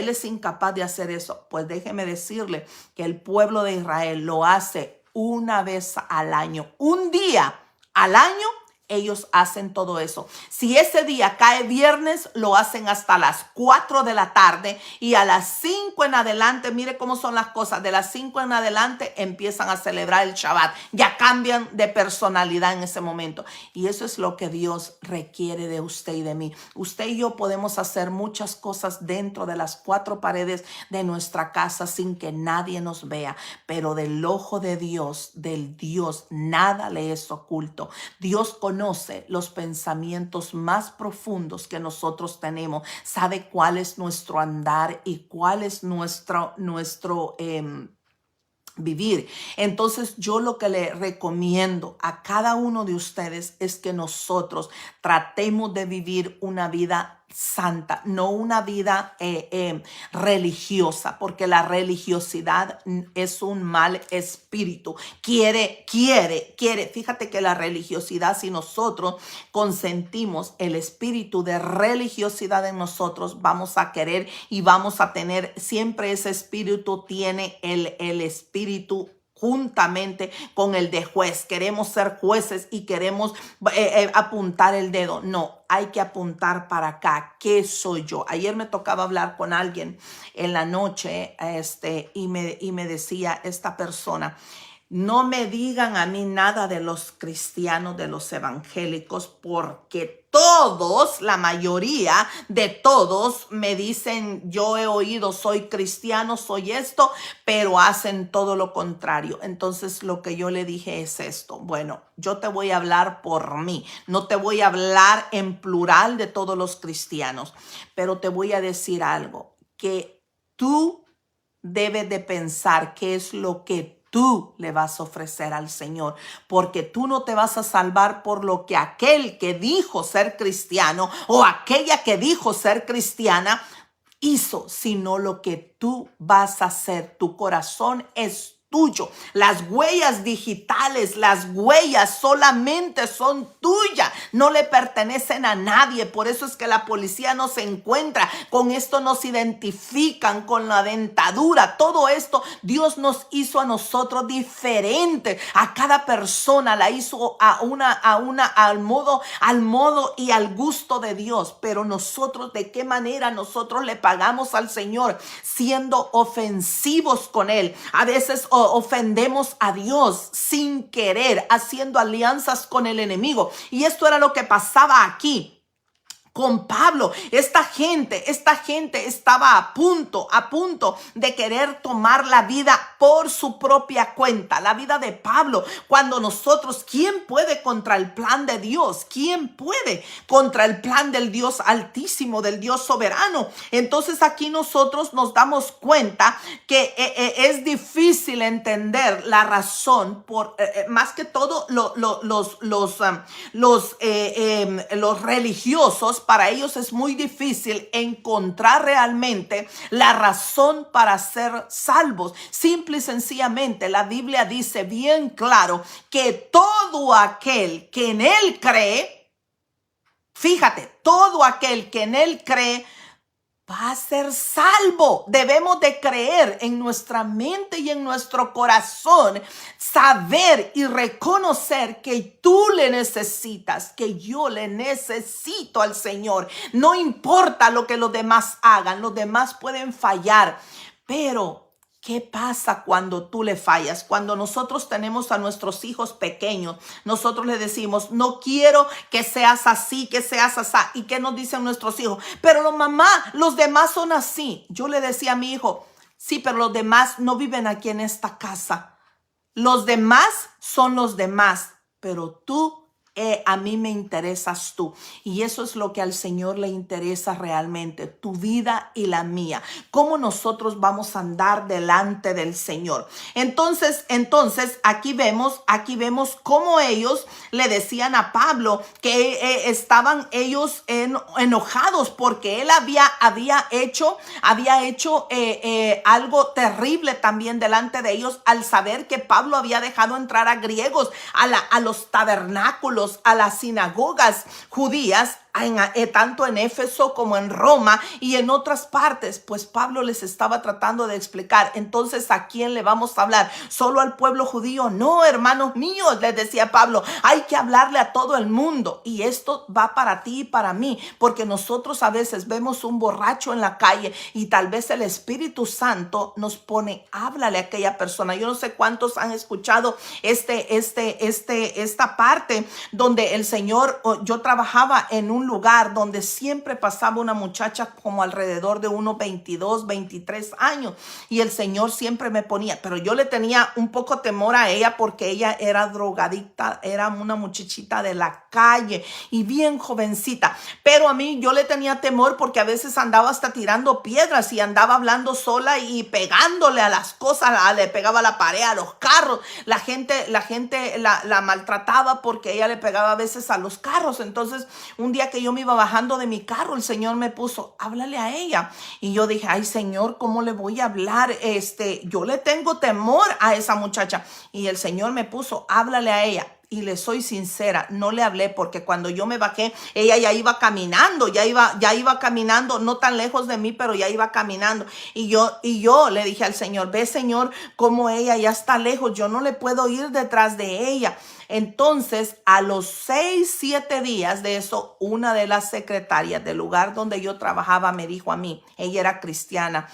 es incapaz de hacer eso. Pues déjeme decirle que el pueblo de Israel lo hace una vez al año, un día al año. Ellos hacen todo eso. Si ese día cae viernes, lo hacen hasta las 4 de la tarde y a las 5 en adelante, mire cómo son las cosas, de las 5 en adelante empiezan a celebrar el Shabbat. Ya cambian de personalidad en ese momento. Y eso es lo que Dios requiere de usted y de mí. Usted y yo podemos hacer muchas cosas dentro de las 4 paredes de nuestra casa sin que nadie nos vea, pero del ojo de Dios, del Dios, nada le es oculto. Dios conoce los pensamientos más profundos que nosotros tenemos, sabe cuál es nuestro andar y cuál es nuestro vivir. Entonces yo lo que le recomiendo a cada uno de ustedes es que nosotros tratemos de vivir una vida santa, no una vida religiosa, porque la religiosidad es un mal espíritu. Quiere. Fíjate que la religiosidad, si nosotros consentimos el espíritu de religiosidad en nosotros, vamos a querer y vamos a tener, siempre ese espíritu tiene el espíritu juntamente con el de juez. Queremos ser jueces y queremos apuntar el dedo. No, hay que apuntar para acá. ¿Qué soy yo? Ayer me tocaba hablar con alguien en la noche y me decía esta persona, no me digan a mí nada de los cristianos, de los evangélicos, porque todos, la mayoría de todos me dicen, yo he oído, soy cristiano, soy esto, pero hacen todo lo contrario. Entonces lo que yo le dije es esto, bueno, yo te voy a hablar por mí, no te voy a hablar en plural de todos los cristianos, pero te voy a decir algo, que tú debes de pensar qué es lo que tú le vas a ofrecer al Señor, porque tú no te vas a salvar por lo que aquel que dijo ser cristiano o aquella que dijo ser cristiana hizo, sino lo que tú vas a hacer. Tu corazón es tuyo. Las huellas digitales, las huellas solamente son tuyas, no le pertenecen a nadie. Por eso es que la policía no se encuentra, con esto nos identifican, con la dentadura, todo esto. Dios nos hizo a nosotros diferente, a cada persona la hizo al modo y al gusto de Dios. Pero nosotros, ¿de qué manera nosotros le pagamos al Señor? Siendo ofensivos con Él. A veces ofendemos a Dios sin querer, haciendo alianzas con el enemigo. Y esto era lo que pasaba aquí con Pablo. Esta gente estaba a punto de querer tomar la vida por su propia cuenta, la vida de Pablo. Cuando nosotros, ¿quién puede contra el plan de Dios? ¿Quién puede contra el plan del Dios Altísimo, del Dios soberano? Entonces aquí nosotros nos damos cuenta que es difícil entender la razón por, más que todo los religiosos. Para ellos es muy difícil encontrar realmente la razón para ser salvos. Simple y sencillamente la Biblia dice bien claro que todo aquel que en Él cree, fíjate, todo aquel que en Él cree va a ser salvo. Debemos de creer en nuestra mente y en nuestro corazón, saber y reconocer que tú le necesitas, que yo le necesito al Señor. No importa lo que los demás hagan, los demás pueden fallar, pero ¿qué pasa cuando tú le fallas? Cuando nosotros tenemos a nuestros hijos pequeños, nosotros le decimos, no quiero que seas así, que seas así. ¿Y qué nos dicen nuestros hijos? Pero mamá, los demás son así. Yo le decía a mi hijo, sí, pero los demás no viven aquí en esta casa. Los demás son los demás, pero tú a mí me interesas tú. Y eso es lo que al Señor le interesa realmente, tu vida y la mía. Cómo nosotros vamos a andar delante del Señor. Entonces, aquí vemos cómo ellos le decían a Pablo que estaban ellos enojados porque él había hecho algo terrible también delante de ellos al saber que Pablo había dejado entrar a griegos a los tabernáculos, a las sinagogas judías, tanto en Éfeso como en Roma y en otras partes. Pues Pablo les estaba tratando de explicar. Entonces, ¿a quién le vamos a hablar? ¿Solo al pueblo judío? No, hermanos míos, les decía Pablo, hay que hablarle a todo el mundo. Y esto va para ti y para mí, porque nosotros a veces vemos un borracho en la calle y tal vez el Espíritu Santo nos pone, háblale a aquella persona. Yo no sé cuántos han escuchado esta parte donde el Señor, yo trabajaba en un lugar donde siempre pasaba una muchacha como alrededor de unos 22, 23 años y el Señor siempre me ponía, pero yo le tenía un poco temor a ella porque ella era drogadicta, era una muchachita de la calle y bien jovencita, pero a mí yo le tenía temor porque a veces andaba hasta tirando piedras y andaba hablando sola y pegándole a las cosas, le pegaba a la pared, a los carros, la gente la maltrataba porque ella le pegaba a veces a los carros. Entonces un día que yo me iba bajando de mi carro, el Señor me puso, háblale a ella. Y yo dije, ay Señor, ¿cómo le voy a hablar? Yo le tengo temor a esa muchacha. Y el Señor me puso, háblale a ella. Y le soy sincera, no le hablé porque cuando yo me bajé, ella ya iba caminando, ya iba caminando, no tan lejos de mí, pero ya iba caminando. Y yo le dije al Señor, ve Señor, cómo ella ya está lejos, yo no le puedo ir detrás de ella. Entonces, a los 6, 7 días de eso, una de las secretarias del lugar donde yo trabajaba me dijo a mí, ella era cristiana,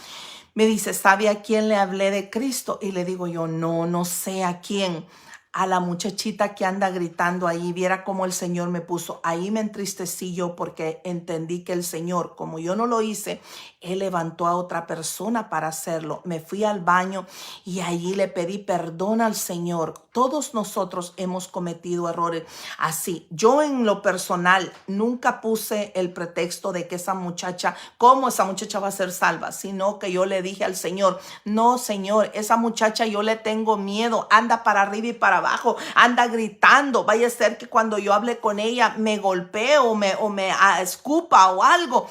me dice, ¿sabe a quién le hablé de Cristo? Y le digo yo, no sé a quién. A la muchachita que anda gritando ahí, viera cómo el Señor me puso. Ahí me entristecí yo porque entendí que el Señor, como yo no lo hice, Él levantó a otra persona para hacerlo. Me fui al baño y allí le pedí perdón al Señor. Todos nosotros hemos cometido errores así. Yo en lo personal nunca puse el pretexto de que esa muchacha, ¿cómo esa muchacha va a ser salva? Sino que yo le dije al Señor, no Señor, esa muchacha yo le tengo miedo, anda para arriba y para abajo, anda gritando, vaya a ser que cuando yo hable con ella me golpee o me escupa o algo.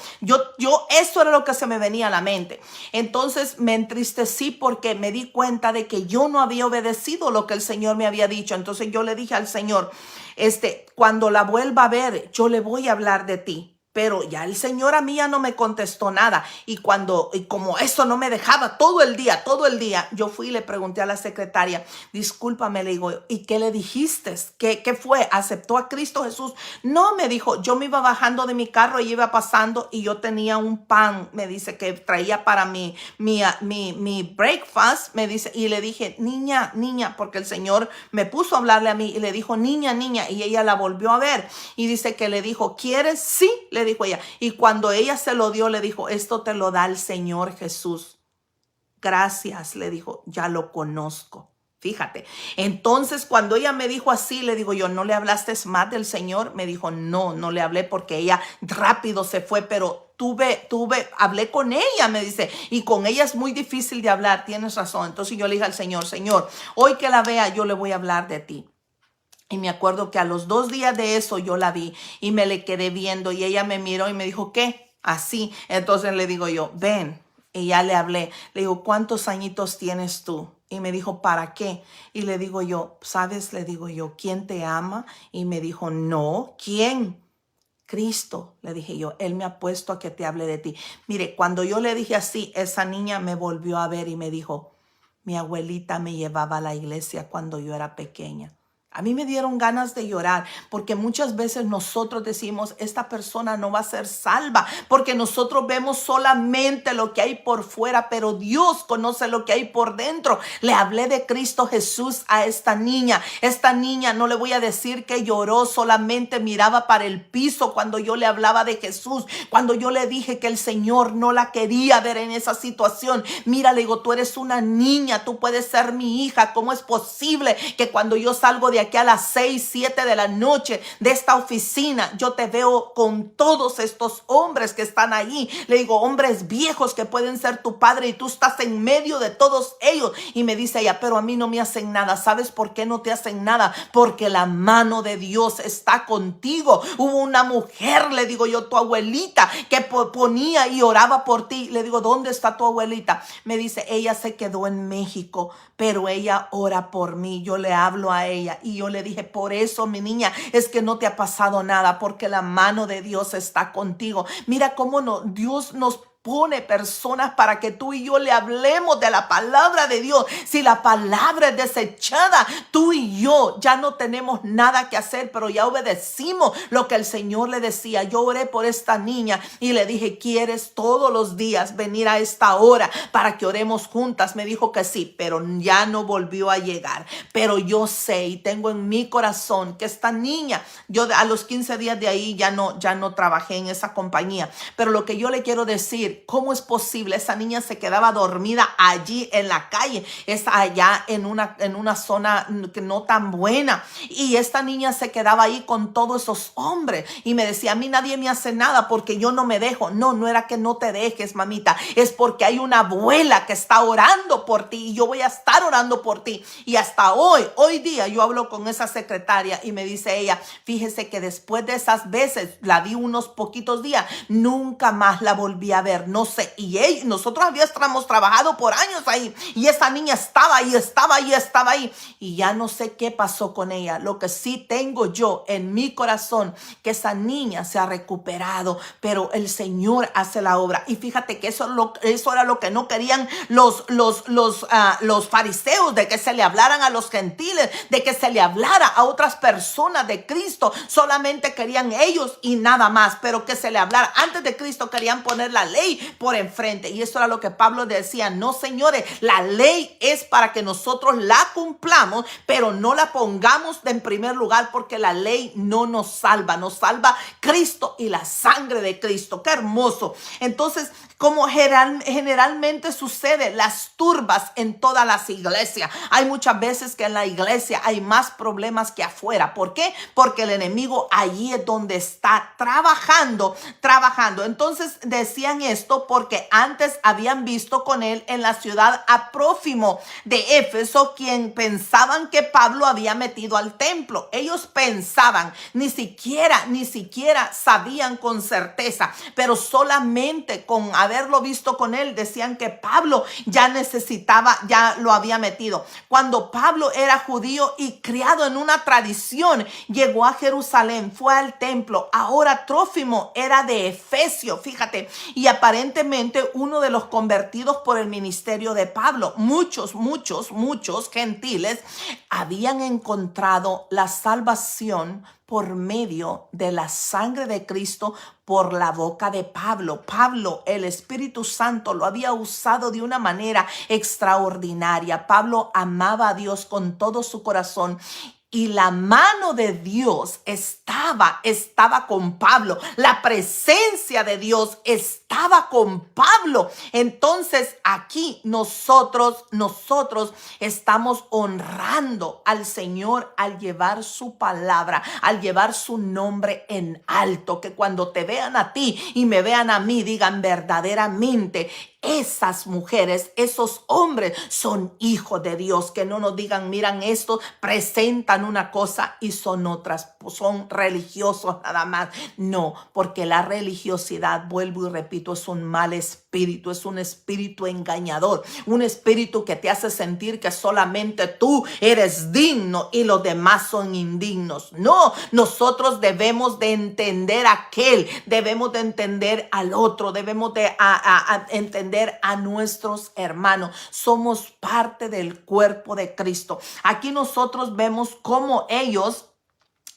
Eso era lo que se me venía a la mente. Entonces me entristecí porque me di cuenta de que yo no había obedecido lo que el Señor me había dicho. Entonces yo le dije al Señor, cuando la vuelva a ver, yo le voy a hablar de ti. Pero ya el Señor a mí ya no me contestó nada. Y como eso no me dejaba todo el día, yo fui y le pregunté a la secretaria, discúlpame, le digo, ¿y qué le dijiste? ¿Qué fue? ¿Aceptó a Cristo Jesús? No, me dijo, yo me iba bajando de mi carro y iba pasando y yo tenía un pan, me dice, que traía para mi breakfast, me dice, y le dije, niña, porque el Señor me puso a hablarle a mí y le dijo, niña, y ella la volvió a ver y dice que le dijo, ¿quieres? Sí, le dijo ella. Y cuando ella se lo dio, le dijo, esto te lo da el Señor Jesús. Gracias, le dijo, ya lo conozco. Fíjate. Entonces, cuando ella me dijo así, le digo yo, ¿no le hablaste más del Señor? Me dijo, no le hablé porque ella rápido se fue, pero hablé con ella, me dice, y con ella es muy difícil de hablar, tienes razón. Entonces yo le dije al Señor, hoy que la vea, yo le voy a hablar de ti. Y me acuerdo que a los 2 días de eso yo la vi y me le quedé viendo y ella me miró y me dijo, ¿qué? Así. Entonces le digo yo, ven. Y ya le hablé. Le digo, ¿cuántos añitos tienes tú? Y me dijo, ¿para qué? Y le digo yo, ¿sabes? Le digo yo, ¿quién te ama? Y me dijo, no, ¿quién? Cristo, le dije yo, Él me ha puesto a que te hable de ti. Mire, cuando yo le dije así, esa niña me volvió a ver y me dijo, mi abuelita me llevaba a la iglesia cuando yo era pequeña. A mí me dieron ganas de llorar porque muchas veces nosotros decimos, esta persona no va a ser salva porque nosotros vemos solamente lo que hay por fuera, pero Dios conoce lo que hay por dentro. Le hablé de Cristo Jesús a esta niña. Esta niña, no le voy a decir que lloró, solamente miraba para el piso cuando yo le hablaba de Jesús, cuando yo le dije que el Señor no la quería ver en esa situación. Mira, le digo, tú eres una niña, tú puedes ser mi hija. ¿Cómo es posible que cuando yo salgo de aquí a las 6, 7 de la noche de esta oficina, yo te veo con todos estos hombres que están ahí. Le digo, hombres viejos que pueden ser tu padre y tú estás en medio de todos ellos. Y me dice ella, pero a mí no me hacen nada. ¿Sabes por qué no te hacen nada? Porque la mano de Dios está contigo. Hubo una mujer, le digo yo, tu abuelita, que ponía y oraba por ti. Le digo, ¿dónde está tu abuelita? Me dice, ella se quedó en México, pero ella ora por mí. Yo le hablo a ella y yo le dije, por eso, mi niña, es que no te ha pasado nada, porque la mano de Dios está contigo. Mira cómo Dios nos pone personas para que tú y yo le hablemos de la palabra de Dios. Si la palabra es desechada, tú y yo ya no tenemos nada que hacer, pero ya obedecimos lo que el Señor le decía. Yo oré por esta niña y le dije, ¿quieres todos los días venir a esta hora para que oremos juntas? Me dijo que sí, pero ya no volvió a llegar. Pero yo sé y tengo en mi corazón que esta niña, yo a los 15 días de ahí ya no trabajé en esa compañía, pero lo que yo le quiero decir, ¿cómo es posible? Esa niña se quedaba dormida allí en la calle, es allá en una zona que no tan buena, y esta niña se quedaba ahí con todos esos hombres y me decía, a mí nadie me hace nada porque yo no me dejo. No era que no te dejes, mamita, es porque hay una abuela que está orando por ti y yo voy a estar orando por ti. Y hasta hoy día yo hablo con esa secretaria y me dice ella, fíjese que después de esas veces, la vi unos poquitos días, nunca más la volví a ver. No sé, y nosotros habíamos trabajado por años ahí y esa niña estaba ahí y ya no sé qué pasó con ella. Lo que sí tengo yo en mi corazón, que esa niña se ha recuperado, pero el Señor hace la obra. Y fíjate que eso era lo que no querían los fariseos, de que se le hablaran a los gentiles, de que se le hablara a otras personas de Cristo. Solamente querían ellos y nada más, pero que se le hablara. Antes de Cristo querían poner la ley por enfrente, y eso era lo que Pablo decía. No, señores, la ley es para que nosotros la cumplamos, pero no la pongamos en primer lugar, porque la ley no nos salva Cristo y la sangre de Cristo. Qué hermoso. Entonces, como generalmente sucede, las turbas en todas las iglesias. Hay muchas veces que en la iglesia hay más problemas que afuera. ¿Por qué? Porque el enemigo allí es donde está trabajando. Entonces decían esto porque antes habían visto con él en la ciudad a Trófimo de Éfeso, quien pensaban que Pablo había metido al templo. Ellos pensaban, ni siquiera sabían con certeza, pero solamente con haberlo visto con él, decían que Pablo ya lo había metido. Cuando Pablo era judío y criado en una tradición, llegó a Jerusalén, fue al templo. Ahora Trófimo era de Efesio, fíjate, y aparentemente uno de los convertidos por el ministerio de Pablo. Muchos gentiles habían encontrado la salvación por medio de la sangre de Cristo por la boca de Pablo. Pablo, el Espíritu Santo lo había usado de una manera extraordinaria. Pablo amaba a Dios con todo su corazón. Y la mano de Dios estaba con Pablo. La presencia de Dios estaba con Pablo. Entonces aquí nosotros estamos honrando al Señor al llevar su palabra, al llevar su nombre en alto. Que cuando te vean a ti y me vean a mí, digan verdaderamente, esas mujeres, esos hombres son hijos de Dios. Que no nos digan, miran esto, presentan una cosa y son otras, son religiosos nada más. No, porque la religiosidad, vuelvo y repito, es un mal espíritu, es un espíritu engañador, un espíritu que te hace sentir que solamente tú eres digno y los demás son indignos. No, nosotros debemos de entender a aquel, debemos de entender al otro, debemos de entender a nuestros hermanos. Somos parte del cuerpo de Cristo. Aquí nosotros vemos cómo ellos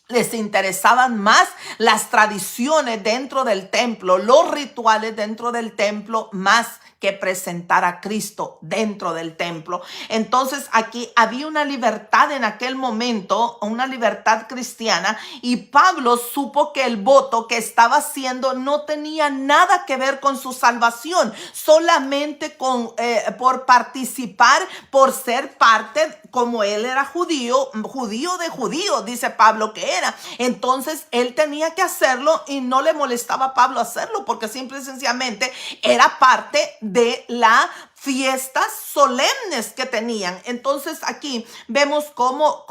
les interesaban más las tradiciones dentro del templo, los rituales dentro del templo, más que presentar a Cristo dentro del templo. Entonces aquí había una libertad en aquel momento, una libertad cristiana, y Pablo supo que el voto que estaba haciendo no tenía nada que ver con su salvación, solamente por participar, por ser parte, como él era judío de judíos, dice Pablo que era. Entonces él tenía que hacerlo y no le molestaba a Pablo hacerlo porque simple y sencillamente era parte de la fiestas solemnes que tenían. Entonces aquí vemos cómo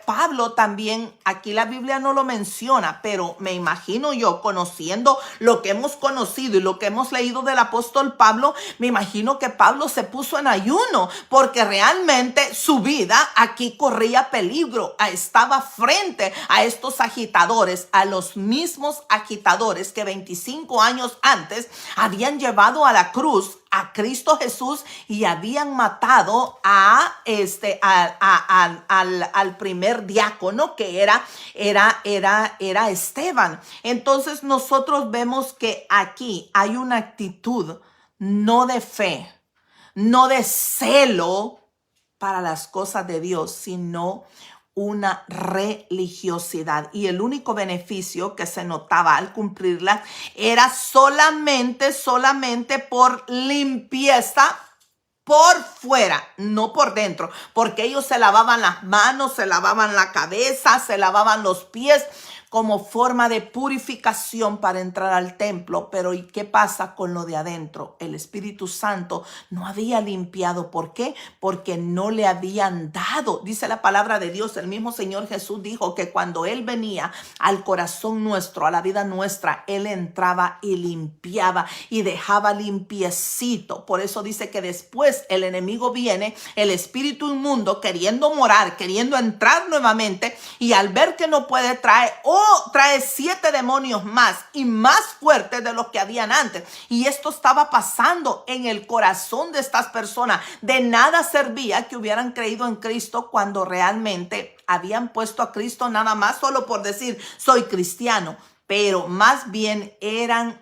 Pablo también, aquí la Biblia no lo menciona, pero me imagino yo, conociendo lo que hemos conocido y lo que hemos leído del apóstol Pablo, me imagino que Pablo se puso en ayuno porque realmente su vida aquí corría peligro. Estaba frente a estos agitadores, a los mismos agitadores que 25 años antes habían llevado a la cruz a Cristo Jesús y habían matado al primer diácono, que era Esteban. Entonces nosotros vemos que aquí hay una actitud no de fe, no de celo para las cosas de Dios, sino una religiosidad, y el único beneficio que se notaba al cumplirla era solamente por limpieza por fuera, no por dentro, porque ellos se lavaban las manos, se lavaban la cabeza, se lavaban los pies como forma de purificación para entrar al templo. Pero ¿y qué pasa con lo de adentro? El Espíritu Santo no había limpiado. ¿Por qué? Porque no le habían dado. Dice la palabra de Dios, el mismo Señor Jesús dijo que cuando Él venía al corazón nuestro, a la vida nuestra, Él entraba y limpiaba y dejaba limpiecito. Por eso dice que después el enemigo viene, el espíritu inmundo, queriendo morar, queriendo entrar nuevamente, y al ver que no puede, trae 7 demonios más y más fuertes de los que habían antes. Y esto estaba pasando en el corazón de estas personas. De nada servía que hubieran creído en Cristo cuando realmente habían puesto a Cristo nada más solo por decir soy cristiano, pero más bien eran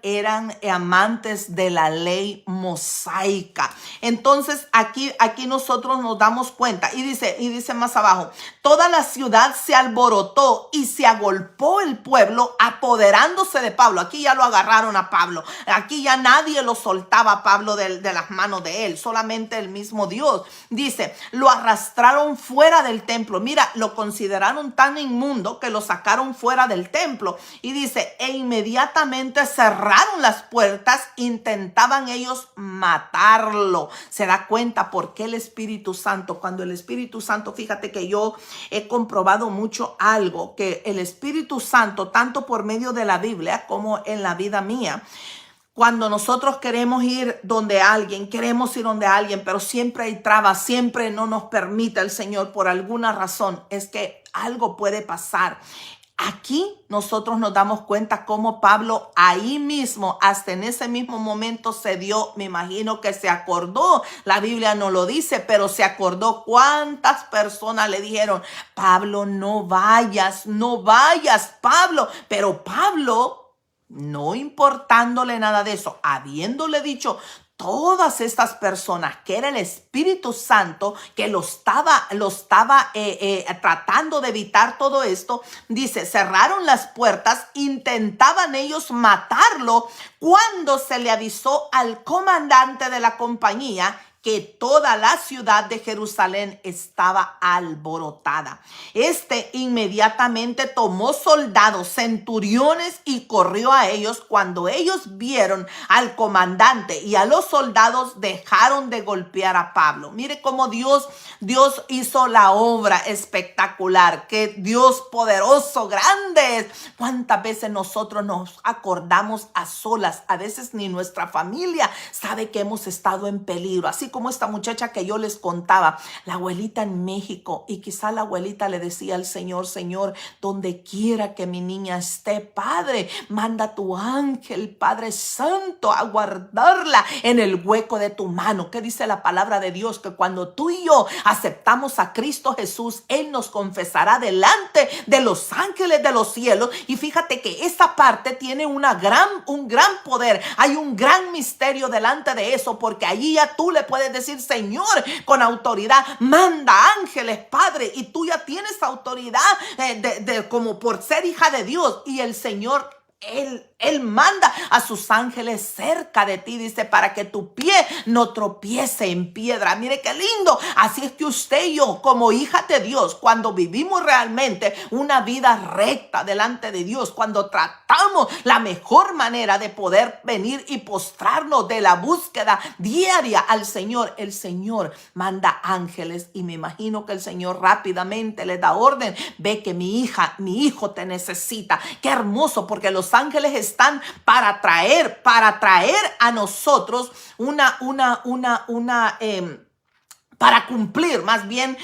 amantes de la ley mosaica. Entonces aquí nosotros nos damos cuenta, y dice más abajo, toda la ciudad se alborotó y se agolpó el pueblo apoderándose de Pablo. Aquí ya lo agarraron a Pablo, aquí ya nadie lo soltaba a Pablo de las manos de él, solamente el mismo Dios. Dice, lo arrastraron fuera del templo. Mira, lo consideraron tan inmundo que lo sacaron fuera del templo. Y dice, e inmediatamente cerraron las puertas, intentaban ellos matarlo. Se da cuenta por qué el Espíritu Santo, cuando el Espíritu Santo, fíjate que yo he comprobado mucho algo, que el Espíritu Santo, tanto por medio de la Biblia como en la vida mía, cuando nosotros queremos ir donde alguien, pero siempre hay trabas, siempre no nos permite el Señor por alguna razón, es que algo puede pasar. Aquí nosotros nos damos cuenta cómo Pablo ahí mismo, hasta en ese mismo momento se dio, me imagino que se acordó, la Biblia no lo dice, pero se acordó cuántas personas le dijeron, Pablo, no vayas, Pablo. Pero Pablo, no importándole nada de eso, habiéndole dicho todas estas personas que era el Espíritu Santo que lo estaba tratando de evitar todo esto, dice, cerraron las puertas, intentaban ellos matarlo, cuando se le avisó al comandante de la compañía que toda la ciudad de Jerusalén estaba alborotada. Este inmediatamente tomó soldados, centuriones, y corrió a ellos. Cuando ellos vieron al comandante y a los soldados, dejaron de golpear a Pablo. Mire cómo Dios hizo la obra espectacular. Que Dios poderoso, grande es. ¿Cuántas veces nosotros nos acordamos a solas? A veces ni nuestra familia sabe que hemos estado en peligro. Así así como esta muchacha que yo les contaba, la abuelita en México, y quizá la abuelita le decía al Señor: Señor, donde quiera que mi niña esté, Padre, manda tu ángel, Padre Santo, a guardarla en el hueco de tu mano. ¿Qué dice la palabra de Dios? Que cuando tú y yo aceptamos a Cristo Jesús, Él nos confesará delante de los ángeles de los cielos. Y fíjate que esa parte tiene un gran poder. Hay un gran misterio delante de eso, porque allí ya tú le puedes decir: Señor, con autoridad, manda ángeles, Padre, y tú ya tienes autoridad como por ser hija de Dios. Y el Señor, Él manda a sus ángeles cerca de ti, dice, para que tu pie no tropiece en piedra. Mire qué lindo. Así es que usted y yo, como hijas de Dios, cuando vivimos realmente una vida recta delante de Dios, cuando tratamos la mejor manera de poder venir y postrarnos de la búsqueda diaria al Señor, el Señor manda ángeles, y me imagino que el Señor rápidamente le da orden: ve que mi hija, mi hijo te necesita. Qué hermoso, porque los ángeles están para traer a nosotros para cumplir más bien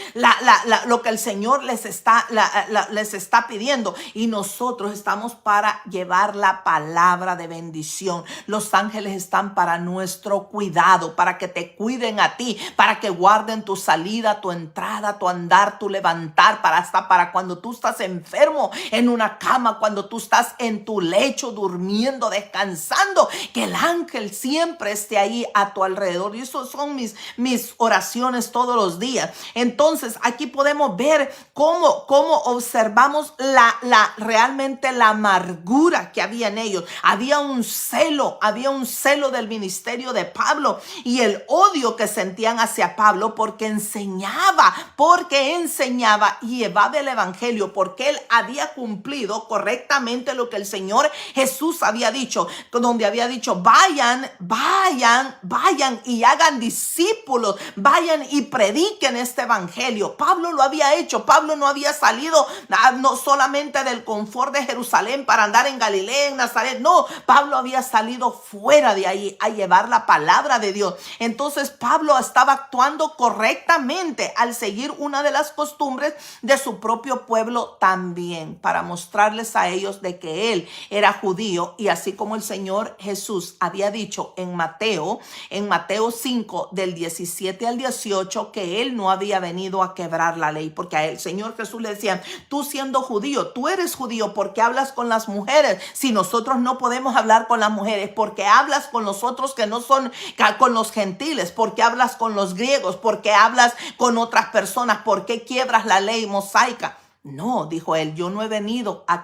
lo que el Señor les está pidiendo, y nosotros estamos para llevar la palabra de bendición. Los ángeles están para nuestro cuidado, para que te cuiden a ti, para que guarden tu salida, tu entrada, tu andar, tu levantar, hasta para cuando tú estás enfermo en una cama, cuando tú estás en tu lecho durmiendo, descansando, que el ángel siempre esté ahí a tu alrededor. Y eso son mis oraciones todos los días. Entonces aquí podemos ver cómo observamos realmente la amargura que había en ellos. Había un celo del ministerio de Pablo, y el odio que sentían hacia Pablo porque enseñaba y llevaba el evangelio, porque él había cumplido correctamente lo que el Señor Jesús había dicho, donde había dicho: vayan y hagan discípulos, vayan y prediquen este evangelio. Pablo lo había hecho. Pablo no había salido no solamente del confort de Jerusalén para andar en Galilea, en Nazaret. No, Pablo había salido fuera de ahí a llevar la palabra de Dios. Entonces Pablo estaba actuando correctamente al seguir una de las costumbres de su propio pueblo también, para mostrarles a ellos de que él era judío, y así como el Señor Jesús había dicho en Mateo 5 del 17 al 18, que él no había venido a quebrar la ley, porque a el Señor Jesús le decían: tú siendo judío, tú eres judío, ¿por qué hablas con las mujeres? Si nosotros no podemos hablar con las mujeres, ¿por qué hablas con los otros que no son, con los gentiles? ¿Por qué hablas con los griegos? ¿Por qué hablas con otras personas? ¿Por qué quiebras la ley mosaica? No, dijo él, yo no he venido a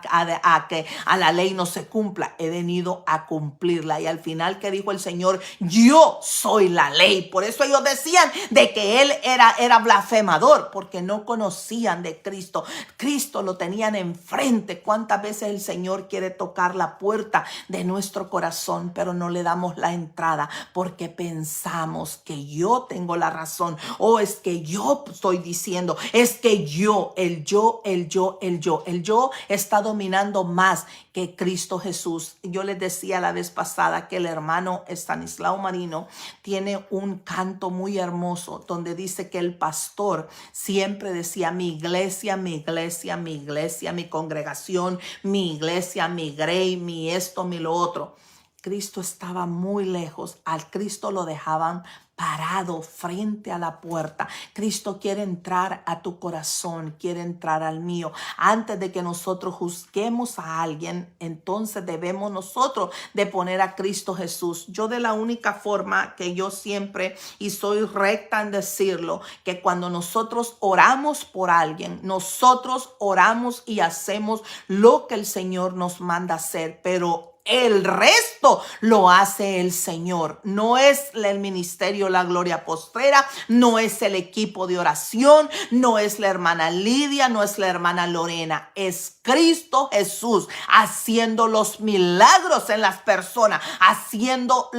que a la ley no se cumpla, he venido a cumplirla. Y al final, ¿qué dijo el Señor? Yo soy la ley. Por eso ellos decían de que él era blasfemador, porque no conocían de Cristo. Cristo lo tenían enfrente. ¿Cuántas veces el Señor quiere tocar la puerta de nuestro corazón, pero no le damos la entrada porque pensamos que yo tengo la razón, o es que yo estoy diciendo, es que el yo está dominando más que Cristo Jesús? Yo les decía la vez pasada que el hermano Estanislao Marino tiene un canto muy hermoso donde dice que el pastor siempre decía: mi iglesia, mi iglesia, mi iglesia, mi congregación, mi iglesia, mi grey, mi esto, mi lo otro. Cristo estaba muy lejos. Al Cristo lo dejaban parado frente a la puerta. Cristo quiere entrar a tu corazón, quiere entrar al mío. Antes de que nosotros juzguemos a alguien, entonces debemos nosotros de poner a Cristo Jesús. Yo, de la única forma que yo siempre, y soy recta en decirlo, que cuando nosotros oramos por alguien, nosotros oramos y hacemos lo que el Señor nos manda hacer, pero el resto lo hace el Señor. No es el ministerio La Gloria Postrera, no es el equipo de oración, no es la hermana Lidia, no es la hermana Lorena. Es Cristo Jesús haciendo los milagros en las personas, haciendo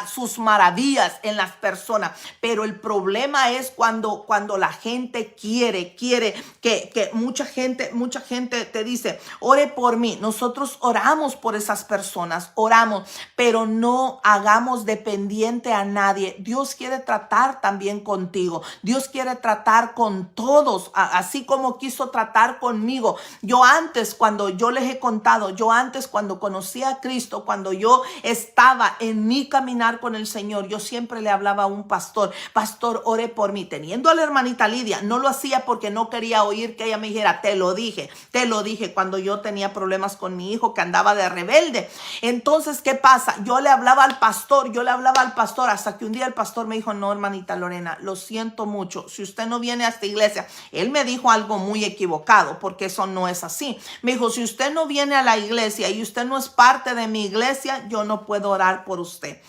sus maravillas en las personas. Pero el problema es cuando la gente quiere que mucha gente te dice: ore por mí. Nosotros oramos por esas personas, oramos, pero no hagamos dependiente a nadie. Dios quiere tratar también contigo. Dios quiere tratar con todos, así como quiso tratar conmigo. Yo antes, cuando yo les he contado, cuando conocí a Cristo, cuando yo estaba en mi caminar con el Señor, yo siempre le hablaba a un pastor: pastor, ore por mí. Teniendo a la hermanita Lidia, no lo hacía porque no quería oír que ella me dijera: te lo dije, cuando yo tenía problemas con mi hijo que andaba de rebelde. Entonces, ¿qué pasa? Yo le hablaba al pastor, hasta que un día el pastor me dijo: no, hermanita Lorena, lo siento mucho, si usted no viene a esta iglesia. Él me dijo algo muy equivocado, porque eso no es así. Me dijo: si usted no viene a la iglesia y usted no es parte de mi iglesia, yo no puedo orar por usted.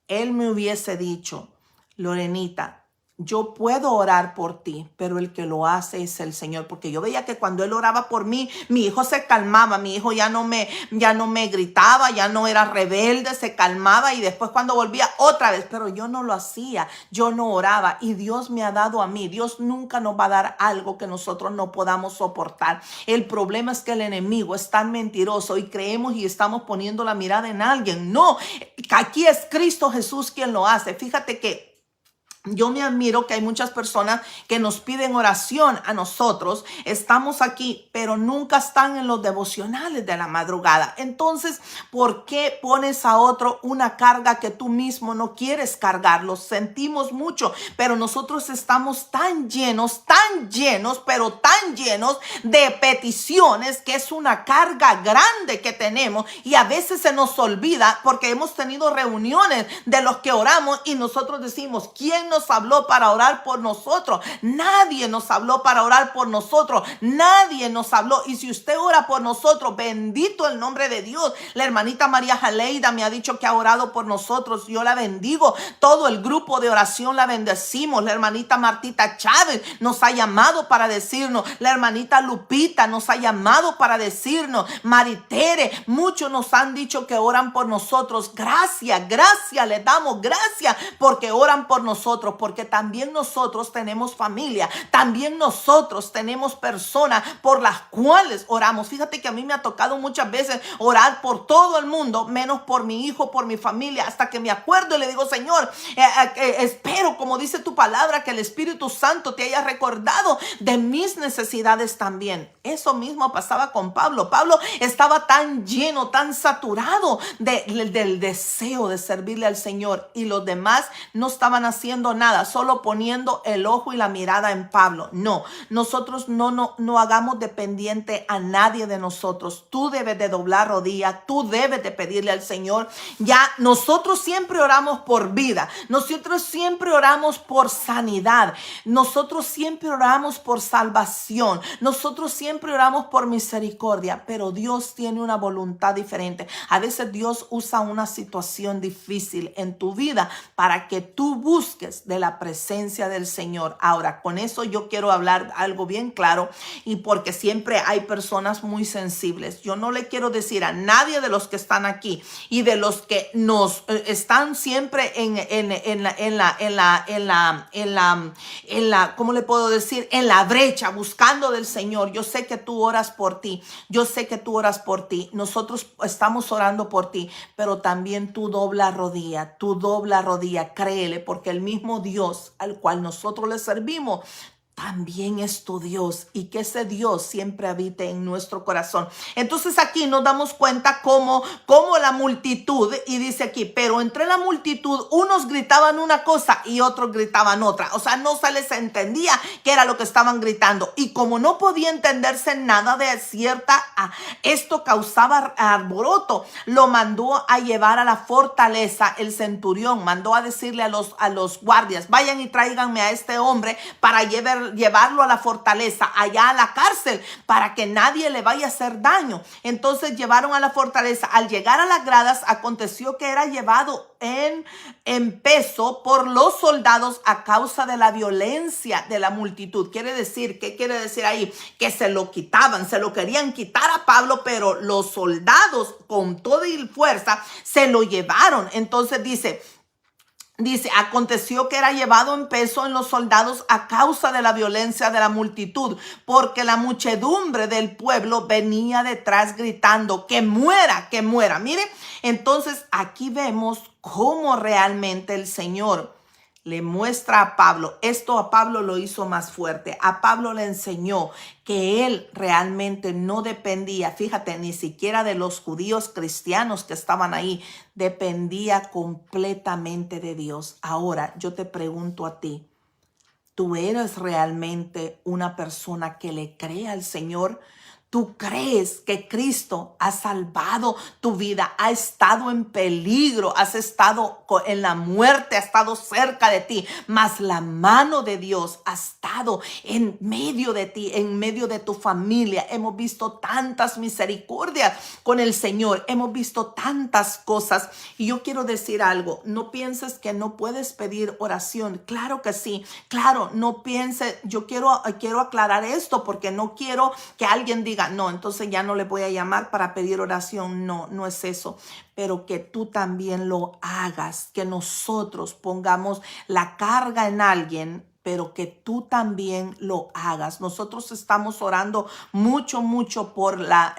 Él me hubiese dicho: Lorenita, yo puedo orar por ti, pero el que lo hace es el Señor. Porque yo veía que cuando él oraba por mí, mi hijo se calmaba, mi hijo ya no me gritaba, ya no era rebelde, se calmaba, y después cuando volvía otra vez, pero yo no lo hacía, yo no oraba. Y Dios me ha dado a mí. Dios nunca nos va a dar algo que nosotros no podamos soportar. El problema es que el enemigo es tan mentiroso y creemos y estamos poniendo la mirada en alguien. No, aquí es Cristo Jesús quien lo hace. Fíjate que yo me admiro que hay muchas personas que nos piden oración a nosotros. Estamos aquí, pero nunca están en los devocionales de la madrugada. Entonces, ¿por qué pones a otro una carga que tú mismo no quieres cargar? Lo sentimos mucho, pero nosotros estamos tan llenos, pero tan llenos de peticiones, que es una carga grande que tenemos, y a veces se nos olvida porque hemos tenido reuniones de los que oramos y nosotros decimos: ¿quién nos habló para orar por nosotros? Nadie nos habló para orar por nosotros. Nadie nos habló. Y si usted ora por nosotros, bendito el nombre de Dios. La hermanita María Jaleida me ha dicho que ha orado por nosotros. Yo la bendigo. Todo el grupo de oración la bendecimos. La hermanita Martita Chávez nos ha llamado para decirnos. La hermanita Lupita nos ha llamado para decirnos. Maritere, muchos nos han dicho que oran por nosotros. Gracias, les damos gracias porque oran por nosotros, porque también nosotros tenemos familia, también nosotros tenemos personas por las cuales oramos. Fíjate que a mí me ha tocado muchas veces orar por todo el mundo, menos por mi hijo, por mi familia, hasta que me acuerdo y le digo: Señor, espero, como dice tu palabra, que el Espíritu Santo te haya recordado de mis necesidades también. Eso mismo pasaba con Pablo. Pablo estaba tan lleno, tan saturado del deseo de servirle al Señor, y los demás no estaban haciendo nada, solo poniendo el ojo y la mirada en Pablo. No, nosotros no hagamos dependiente a nadie de nosotros. Tú debes de doblar rodilla, tú debes de pedirle al Señor. Ya nosotros siempre oramos por vida, nosotros siempre oramos por sanidad, nosotros siempre oramos por salvación, nosotros siempre oramos por misericordia, pero Dios tiene una voluntad diferente. A veces Dios usa una situación difícil en tu vida para que tú busques de la presencia del Señor. Ahora, con eso yo quiero hablar algo bien claro, y porque siempre hay personas muy sensibles. Yo no le quiero decir a nadie de los que están aquí y de los que nos están siempre ¿cómo le puedo decir? En la brecha, buscando del Señor. Yo sé que tú oras por ti. Yo sé que tú oras por ti. Nosotros estamos orando por ti, pero también tú dobla rodilla, créele, porque el mismo Dios al cual nosotros le servimos también es tu Dios, y que ese Dios siempre habite en nuestro corazón. Entonces aquí nos damos cuenta cómo la multitud, y dice aquí: pero entre la multitud unos gritaban una cosa y otros gritaban otra. O sea, no se les entendía qué era lo que estaban gritando, y como no podía entenderse nada de cierta, esto causaba alboroto. Lo mandó a llevar a la fortaleza. El centurión mandó a decirle a los guardias: vayan y tráiganme a este hombre para llevarlo a la fortaleza, allá a la cárcel, para que nadie le vaya a hacer daño. Entonces llevaron a la fortaleza. Al llegar a las gradas, aconteció que era llevado en peso por los soldados a causa de la violencia de la multitud. ¿Qué quiere decir ahí? Que se lo quitaban, se lo querían quitar a Pablo, pero los soldados con toda fuerza se lo llevaron. Entonces dice: Dice, aconteció que era llevado en peso en los soldados a causa de la violencia de la multitud, porque la muchedumbre del pueblo venía detrás gritando, que muera, que muera. Mire, entonces aquí vemos cómo realmente el Señor le muestra a Pablo, esto a Pablo lo hizo más fuerte, a Pablo le enseñó que él realmente no dependía, fíjate, ni siquiera de los judíos cristianos que estaban ahí, dependía completamente de Dios. Ahora yo te pregunto a ti, ¿tú eres realmente una persona que le cree al Señor? ¿Tú crees que Cristo ha salvado tu vida? Ha estado en peligro, has estado en la muerte, ha estado cerca de ti, mas la mano de Dios ha estado en medio de ti, en medio de tu familia. Hemos visto tantas misericordias con el Señor, hemos visto tantas cosas. Y yo quiero decir algo, no pienses que no puedes pedir oración. Claro que sí, claro, no pienses, yo quiero aclarar esto porque no quiero que alguien diga, no, entonces ya no le voy a llamar para pedir oración. No, no es eso. Pero que tú también lo hagas, que nosotros pongamos la carga en alguien, pero que tú también lo hagas. Nosotros estamos orando mucho por la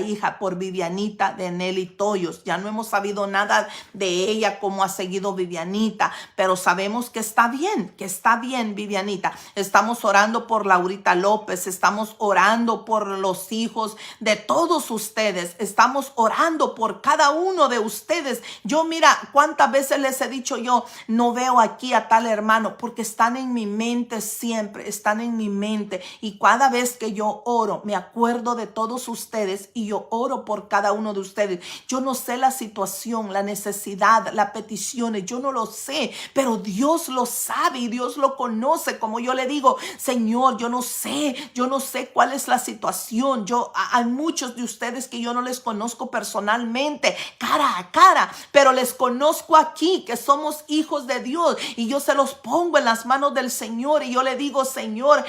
hija, por Vivianita de Nelly Toyos. Ya no hemos sabido nada de ella, cómo ha seguido Vivianita, pero sabemos que está bien Vivianita. Estamos orando por Laurita López, estamos orando por los hijos de todos ustedes, estamos orando por cada uno de ustedes. Yo mira, cuántas veces les he dicho yo, no veo aquí a tal hermano, porque están en mi mente siempre, están en mi mente, y cada vez que yo oro me acuerdo de todos ustedes y yo oro por cada uno de ustedes. Yo no sé la situación, la necesidad, las peticiones, yo no lo sé, pero Dios lo sabe y Dios lo conoce. Como yo le digo, Señor, yo no sé cuál es la situación. Hay muchos de ustedes que yo no les conozco personalmente, cara a cara, pero les conozco aquí, que somos hijos de Dios, y yo se los pongo en las manos del Señor y yo le digo, Señor,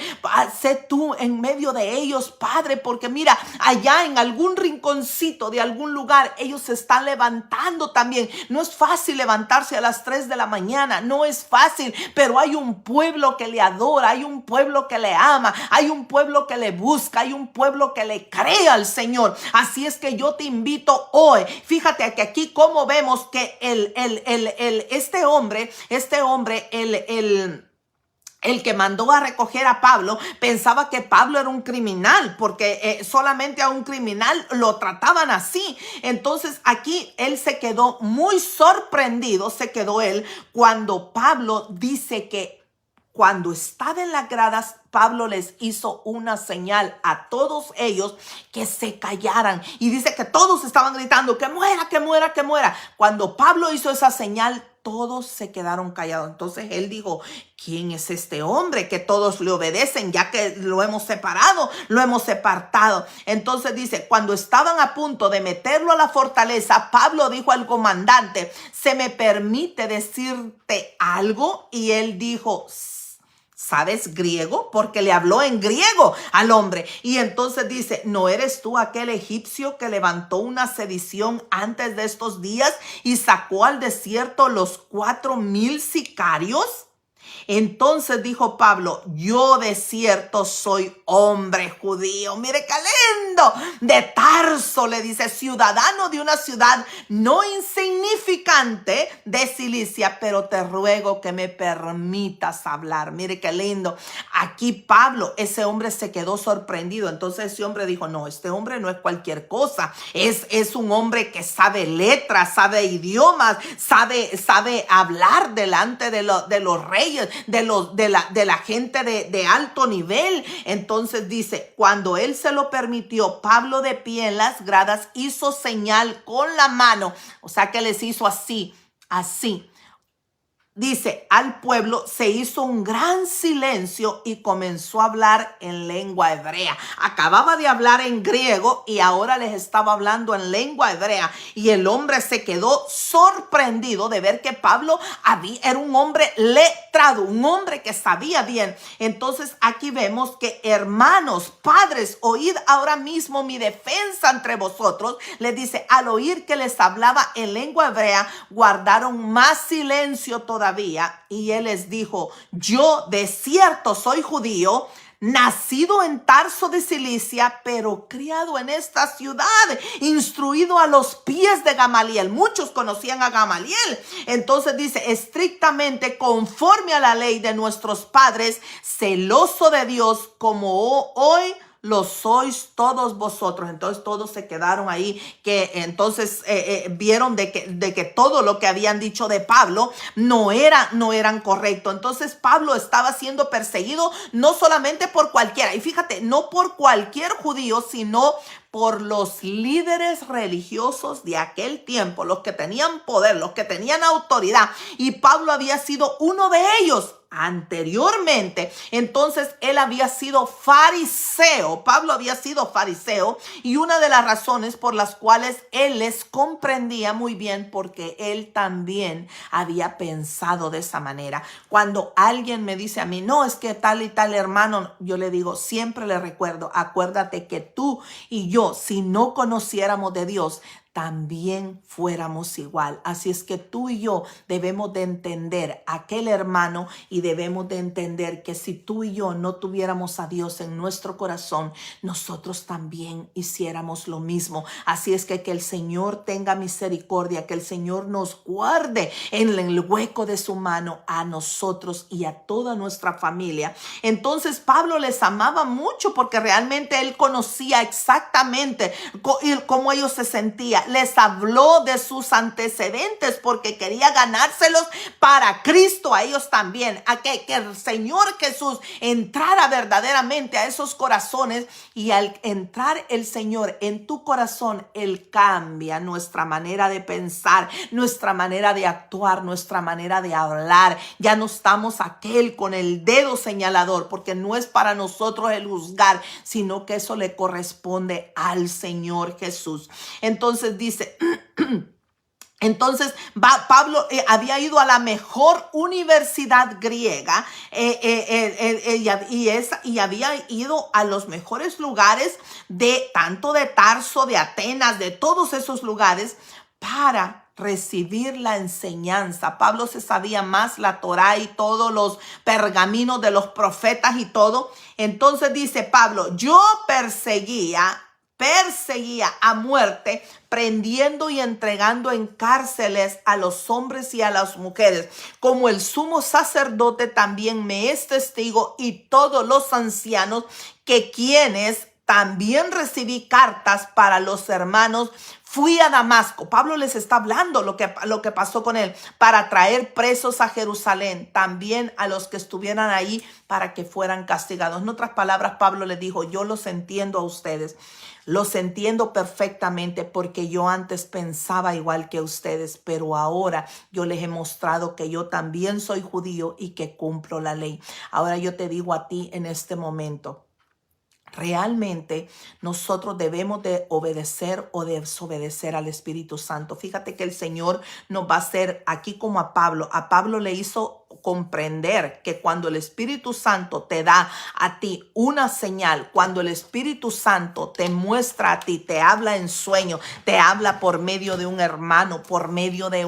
sé tú en medio de ellos, Padre, porque mira, allá en algún rinconcito de algún lugar ellos se están levantando también. No es fácil levantarse a las 3 de la mañana, no es fácil, pero hay un pueblo que le adora, hay un pueblo que le ama, hay un pueblo que le busca, hay un pueblo que le cree al Señor. Así es que yo te invito hoy, fíjate que aquí como vemos que este hombre, el que mandó a recoger a Pablo pensaba que Pablo era un criminal, porque solamente a un criminal lo trataban así. Entonces aquí él se quedó muy sorprendido, cuando Pablo dice que cuando estaba en las gradas, Pablo les hizo una señal a todos ellos que se callaran. Y dice que todos estaban gritando, que muera, que muera, que muera. Cuando Pablo hizo esa señal, todos se quedaron callados. Entonces él dijo, ¿quién es este hombre que todos le obedecen, ya que lo hemos separado, lo hemos apartado? Entonces dice, cuando estaban a punto de meterlo a la fortaleza, Pablo dijo al comandante, ¿se me permite decirte algo? Y él dijo, ¿sabes griego? Porque le habló en griego al hombre. Y entonces dice, ¿no eres tú aquel egipcio que levantó una sedición antes de estos días y sacó al desierto los 4,000 sicarios? Entonces dijo Pablo, yo de cierto soy hombre judío. Mire qué lindo, de Tarso, le dice, ciudadano de una ciudad no insignificante de Cilicia, pero te ruego que me permitas hablar. Mire qué lindo. Aquí Pablo, ese hombre se quedó sorprendido. Entonces ese hombre dijo, no, este hombre no es cualquier cosa. Es un hombre que sabe letras, sabe idiomas, sabe hablar delante de los reyes, de la gente de alto nivel. Entonces dice, cuando él se lo permitió, Pablo de pie en las gradas hizo señal con la mano, o sea que les hizo así. Dice, al pueblo se hizo un gran silencio y comenzó a hablar en lengua hebrea. Acababa de hablar en griego y ahora les estaba hablando en lengua hebrea. Y el hombre se quedó sorprendido de ver que Pablo era un hombre letrado, un hombre que sabía bien. Entonces aquí vemos que, hermanos, padres, oíd ahora mismo mi defensa entre vosotros. Le dice, al oír que les hablaba en lengua hebrea, guardaron más silencio todavía sabía, y él les dijo: yo de cierto soy judío, nacido en Tarso de Cilicia, pero criado en esta ciudad, instruido a los pies de Gamaliel. Muchos conocían a Gamaliel. Entonces dice: estrictamente conforme a la ley de nuestros padres, celoso de Dios, como hoy lo sois todos vosotros. Entonces todos se quedaron ahí, que entonces vieron de que todo lo que habían dicho de Pablo no eran correcto. Entonces Pablo estaba siendo perseguido no solamente por cualquiera, y fíjate, no por cualquier judío, sino por los líderes religiosos de aquel tiempo, los que tenían poder, los que tenían autoridad, y Pablo había sido uno de ellos anteriormente. Entonces él había sido fariseo. Pablo había sido fariseo, y una de las razones por las cuales él les comprendía muy bien, porque él también había pensado de esa manera. Cuando alguien me dice a mí: no, es que tal y tal hermano, yo le digo, siempre le recuerdo: acuérdate que tú y yo, si no conociéramos de Dios, también fuéramos igual. Así es que tú y yo debemos de entender a aquel hermano, y debemos de entender que si tú y yo no tuviéramos a Dios en nuestro corazón, nosotros también hiciéramos lo mismo. Así es que el Señor tenga misericordia, que el Señor nos guarde en el hueco de su mano a nosotros y a toda nuestra familia. Entonces Pablo les amaba mucho, porque realmente él conocía exactamente cómo ellos se sentían. Les habló de sus antecedentes, porque quería ganárselos para Cristo a ellos también, a que el Señor Jesús entrara verdaderamente a esos corazones. Y al entrar el Señor en tu corazón, Él cambia nuestra manera de pensar, nuestra manera de actuar, nuestra manera de hablar. Ya no estamos aquel con el dedo señalador, porque no es para nosotros el juzgar, sino que eso le corresponde al Señor Jesús. Entonces dice... Entonces Pablo había ido a la mejor universidad griega, y había ido a los mejores lugares, tanto de Tarso, de Atenas, de todos esos lugares, para recibir la enseñanza. Pablo se sabía más la Torá y todos los pergaminos de los profetas y todo. Entonces dice Pablo: yo perseguía a muerte, prendiendo y entregando en cárceles a los hombres y a las mujeres, como el sumo sacerdote también me es testigo, y todos los ancianos, que quienes también recibí cartas para los hermanos. Fui a Damasco. Pablo les está hablando lo que pasó con él, para traer presos a Jerusalén, también a los que estuvieran ahí, para que fueran castigados. En otras palabras, Pablo les dijo: yo los entiendo a ustedes. Los entiendo perfectamente, porque yo antes pensaba igual que ustedes, pero ahora yo les he mostrado que yo también soy judío y que cumplo la ley. Ahora yo te digo a ti en este momento: realmente nosotros debemos de obedecer o de desobedecer al Espíritu Santo. Fíjate que el Señor nos va a hacer, aquí como a Pablo le hizo comprender que cuando el Espíritu Santo te da a ti una señal, cuando el Espíritu Santo te muestra a ti, te habla en sueño, te habla por medio de un hermano, por medio de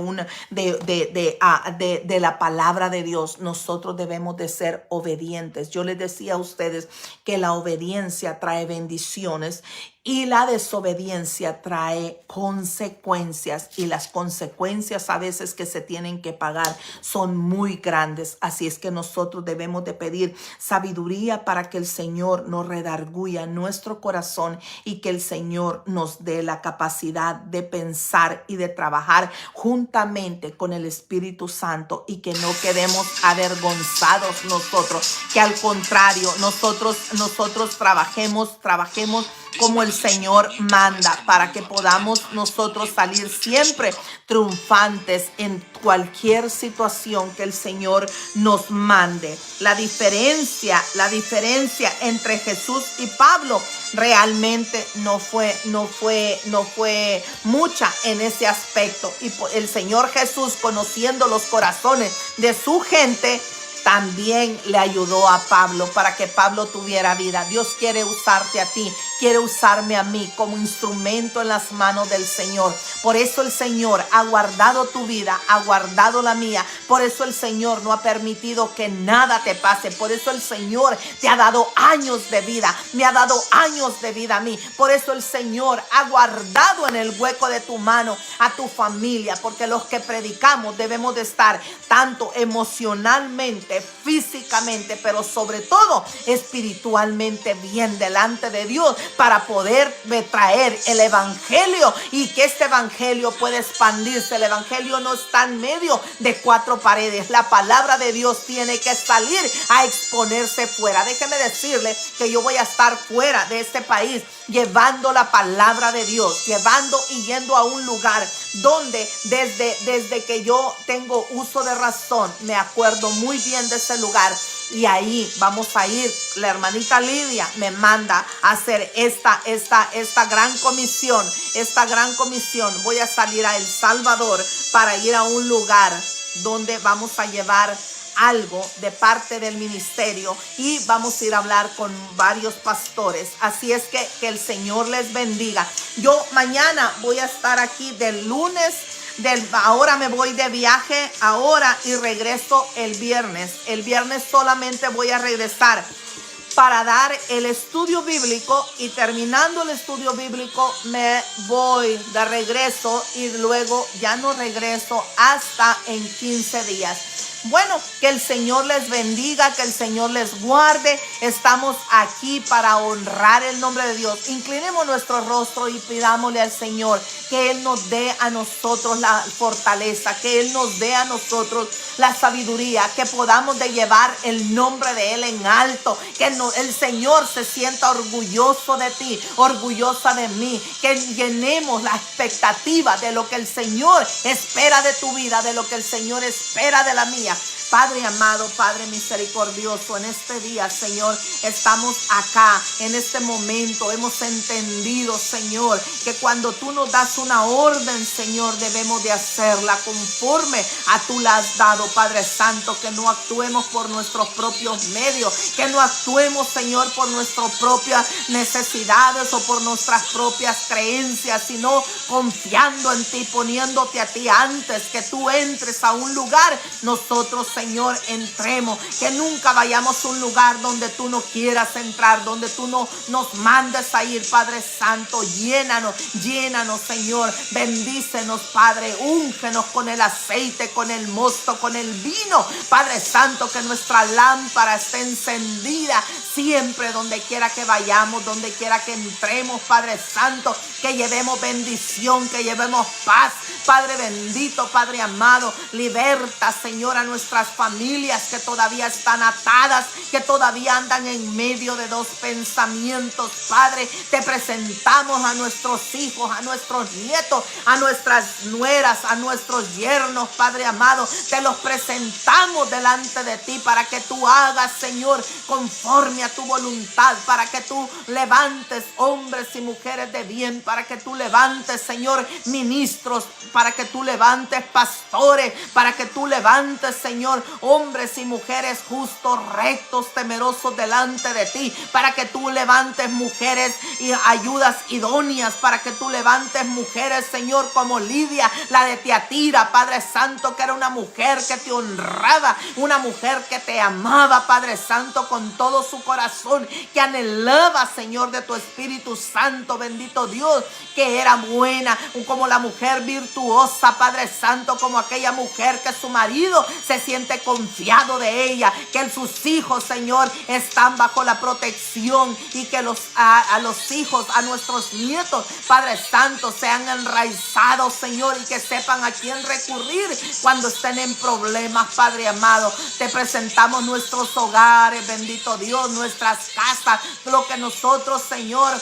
la palabra de Dios, nosotros debemos de ser obedientes. Yo les decía a ustedes que la obediencia trae bendiciones, y la desobediencia trae consecuencias, y las consecuencias a veces que se tienen que pagar son muy grandes. Así es que nosotros debemos de pedir sabiduría para que el Señor nos redarguya nuestro corazón, y que el Señor nos dé la capacidad de pensar y de trabajar juntamente con el Espíritu Santo, y que no quedemos avergonzados nosotros, que al contrario nosotros trabajemos como el Señor manda, para que podamos nosotros salir siempre triunfantes en cualquier situación que el Señor nos mande. La diferencia entre Jesús y Pablo realmente no fue mucha en ese aspecto. Y el Señor Jesús, conociendo los corazones de su gente, también le ayudó a Pablo para que Pablo tuviera vida. Dios quiere usarte a ti, quiere usarme a mí como instrumento en las manos del Señor. Por eso el Señor ha guardado tu vida, ha guardado la mía. Por eso el Señor no ha permitido que nada te pase. Por eso el Señor te ha dado años de vida, me ha dado años de vida a mí. Por eso el Señor ha guardado en el hueco de tu mano a tu familia, porque los que predicamos debemos de estar tanto emocionalmente, físicamente, pero sobre todo espiritualmente bien delante de Dios, para poder traer el evangelio y que este evangelio pueda expandirse. El evangelio no está en medio de cuatro paredes. La palabra de Dios tiene que salir a exponerse fuera. Déjeme decirle que yo voy a estar fuera de este país llevando la palabra de Dios, llevando y yendo a un lugar donde desde que yo tengo uso de razón, me acuerdo muy bien de ese lugar. Y ahí vamos a ir. La hermanita Lidia me manda a hacer esta gran comisión. Esta gran comisión. Voy a salir a El Salvador para ir a un lugar donde vamos a llevar algo de parte del ministerio y vamos a ir a hablar con varios pastores. Así es que el Señor les bendiga. Yo mañana voy a estar aquí del lunes. Ahora me voy de viaje ahora y regreso el viernes. El viernes solamente voy a regresar para dar el estudio bíblico, y terminando el estudio bíblico me voy de regreso y luego ya no regreso hasta en 15 días. Bueno, que el Señor les bendiga, que el Señor les guarde. Estamos aquí para honrar el nombre de Dios. Inclinemos nuestro rostro y pidámosle al Señor que Él nos dé a nosotros la fortaleza, que Él nos dé a nosotros la sabiduría, que podamos de llevar el nombre de Él en alto, que el Señor se sienta orgulloso de ti, orgullosa de mí, que llenemos la expectativa de lo que el Señor espera de tu vida, de lo que el Señor espera de la mía. Padre amado, Padre misericordioso, en este día, Señor, estamos acá, en este momento, hemos entendido, Señor, que cuando tú nos das una orden, Señor, debemos de hacerla conforme a tú la has dado, Padre Santo, que no actuemos por nuestros propios medios, que no actuemos, Señor, por nuestras propias necesidades o por nuestras propias creencias, sino confiando en ti, poniéndote a ti antes que tú entres a un lugar, nosotros, Señor, entremos, que nunca vayamos a un lugar donde tú no quieras entrar, donde tú no nos mandes a ir, Padre Santo. Llénanos, Señor, bendícenos, Padre, úngenos con el aceite, con el mosto, con el vino, Padre Santo, que nuestra lámpara esté encendida siempre, donde quiera que vayamos, donde quiera que entremos, Padre Santo, que llevemos bendición, que llevemos paz, Padre bendito, Padre amado. Liberta, Señor, a nuestras familias que todavía están atadas, que todavía andan en medio de dos pensamientos, Padre. Te presentamos a nuestros hijos, a nuestros nietos, a nuestras nueras, a nuestros yernos, Padre amado. Te los presentamos delante de ti para que tú hagas, Señor, conforme a tu voluntad, para que tú levantes hombres y mujeres de bien, para que tú levantes, Señor, ministros, para que tú levantes pastores, para que tú levantes, Señor, hombres y mujeres justos, rectos, temerosos delante de ti, para que tú levantes mujeres y ayudas idóneas, para que tú levantes mujeres, Señor, como Lidia, la de Tiatira, Padre Santo, que era una mujer que te honraba, una mujer que te amaba, Padre Santo, con todo su corazón, que anhelaba, Señor, de tu Espíritu Santo, bendito Dios, que era buena, como la mujer virtuosa, Padre Santo, como aquella mujer que su marido se siente confiado de ella, que sus hijos, Señor, están bajo la protección, y que a los hijos, a nuestros nietos, Padre Santo, sean enraizados, Señor, y que sepan a quién recurrir cuando estén en problemas, Padre amado. Te presentamos nuestros hogares, bendito Dios, nuestras casas, lo que nosotros, Señor,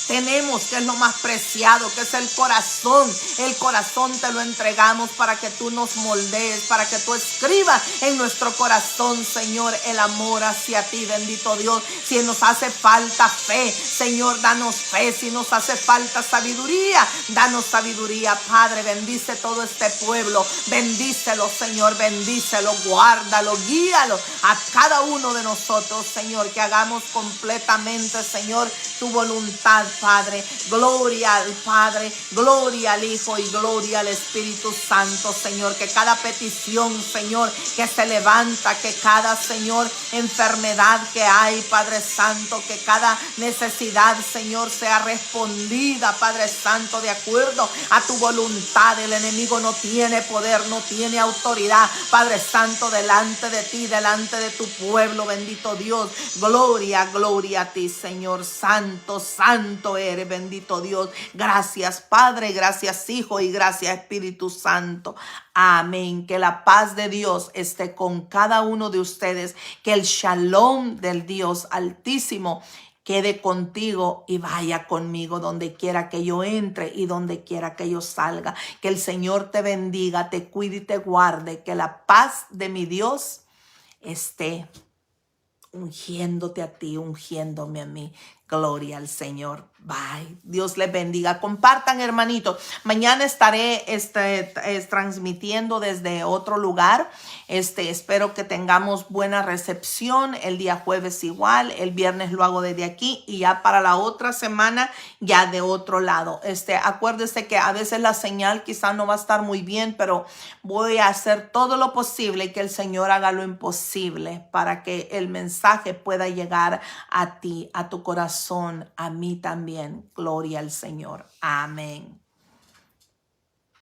tenemos, que es lo más preciado, que es el corazón. El corazón te lo entregamos para que tú nos moldees, para que tú escribas en nuestro corazón, Señor, el amor hacia ti, bendito Dios. Si nos hace falta fe, Señor, danos fe. Si nos hace falta sabiduría, danos sabiduría, Padre. Bendice todo este pueblo, bendícelo, Señor, bendícelo, guárdalo, guíalo a cada uno de nosotros, Señor, que hagamos completamente, Señor, tu voluntad, Padre. Gloria al Padre, gloria al Hijo y gloria al Espíritu Santo, Señor. Que cada petición, Señor, que se levanta, que cada, Señor, enfermedad que hay, Padre Santo, que cada necesidad, Señor, sea respondida, Padre Santo, de acuerdo a tu voluntad. El enemigo no tiene poder, no tiene autoridad, Padre Santo, delante de ti, delante de tu pueblo, bendito Dios. Gloria, gloria a ti, Señor. Santo, santo eres, bendito Dios. Gracias, Padre, gracias, Hijo, y gracias, Espíritu Santo. Amén. Que la paz de Dios esté con cada uno de ustedes. Que el shalom del Dios Altísimo quede contigo y vaya conmigo donde quiera que yo entre y donde quiera que yo salga. Que el Señor te bendiga, te cuide y te guarde. Que la paz de mi Dios esté ungiéndote a ti, ungiéndome a mí. Gloria al Señor. Bye. Dios les bendiga. Compartan, hermanitos. Mañana estaré transmitiendo desde otro lugar. Espero que tengamos buena recepción. El día jueves igual. El viernes lo hago desde aquí. Y ya para la otra semana, ya de otro lado. Acuérdese que a veces la señal quizá no va a estar muy bien, pero voy a hacer todo lo posible y que el Señor haga lo imposible para que el mensaje pueda llegar a ti, a tu corazón, a mí también. Gloria al Señor. Amén.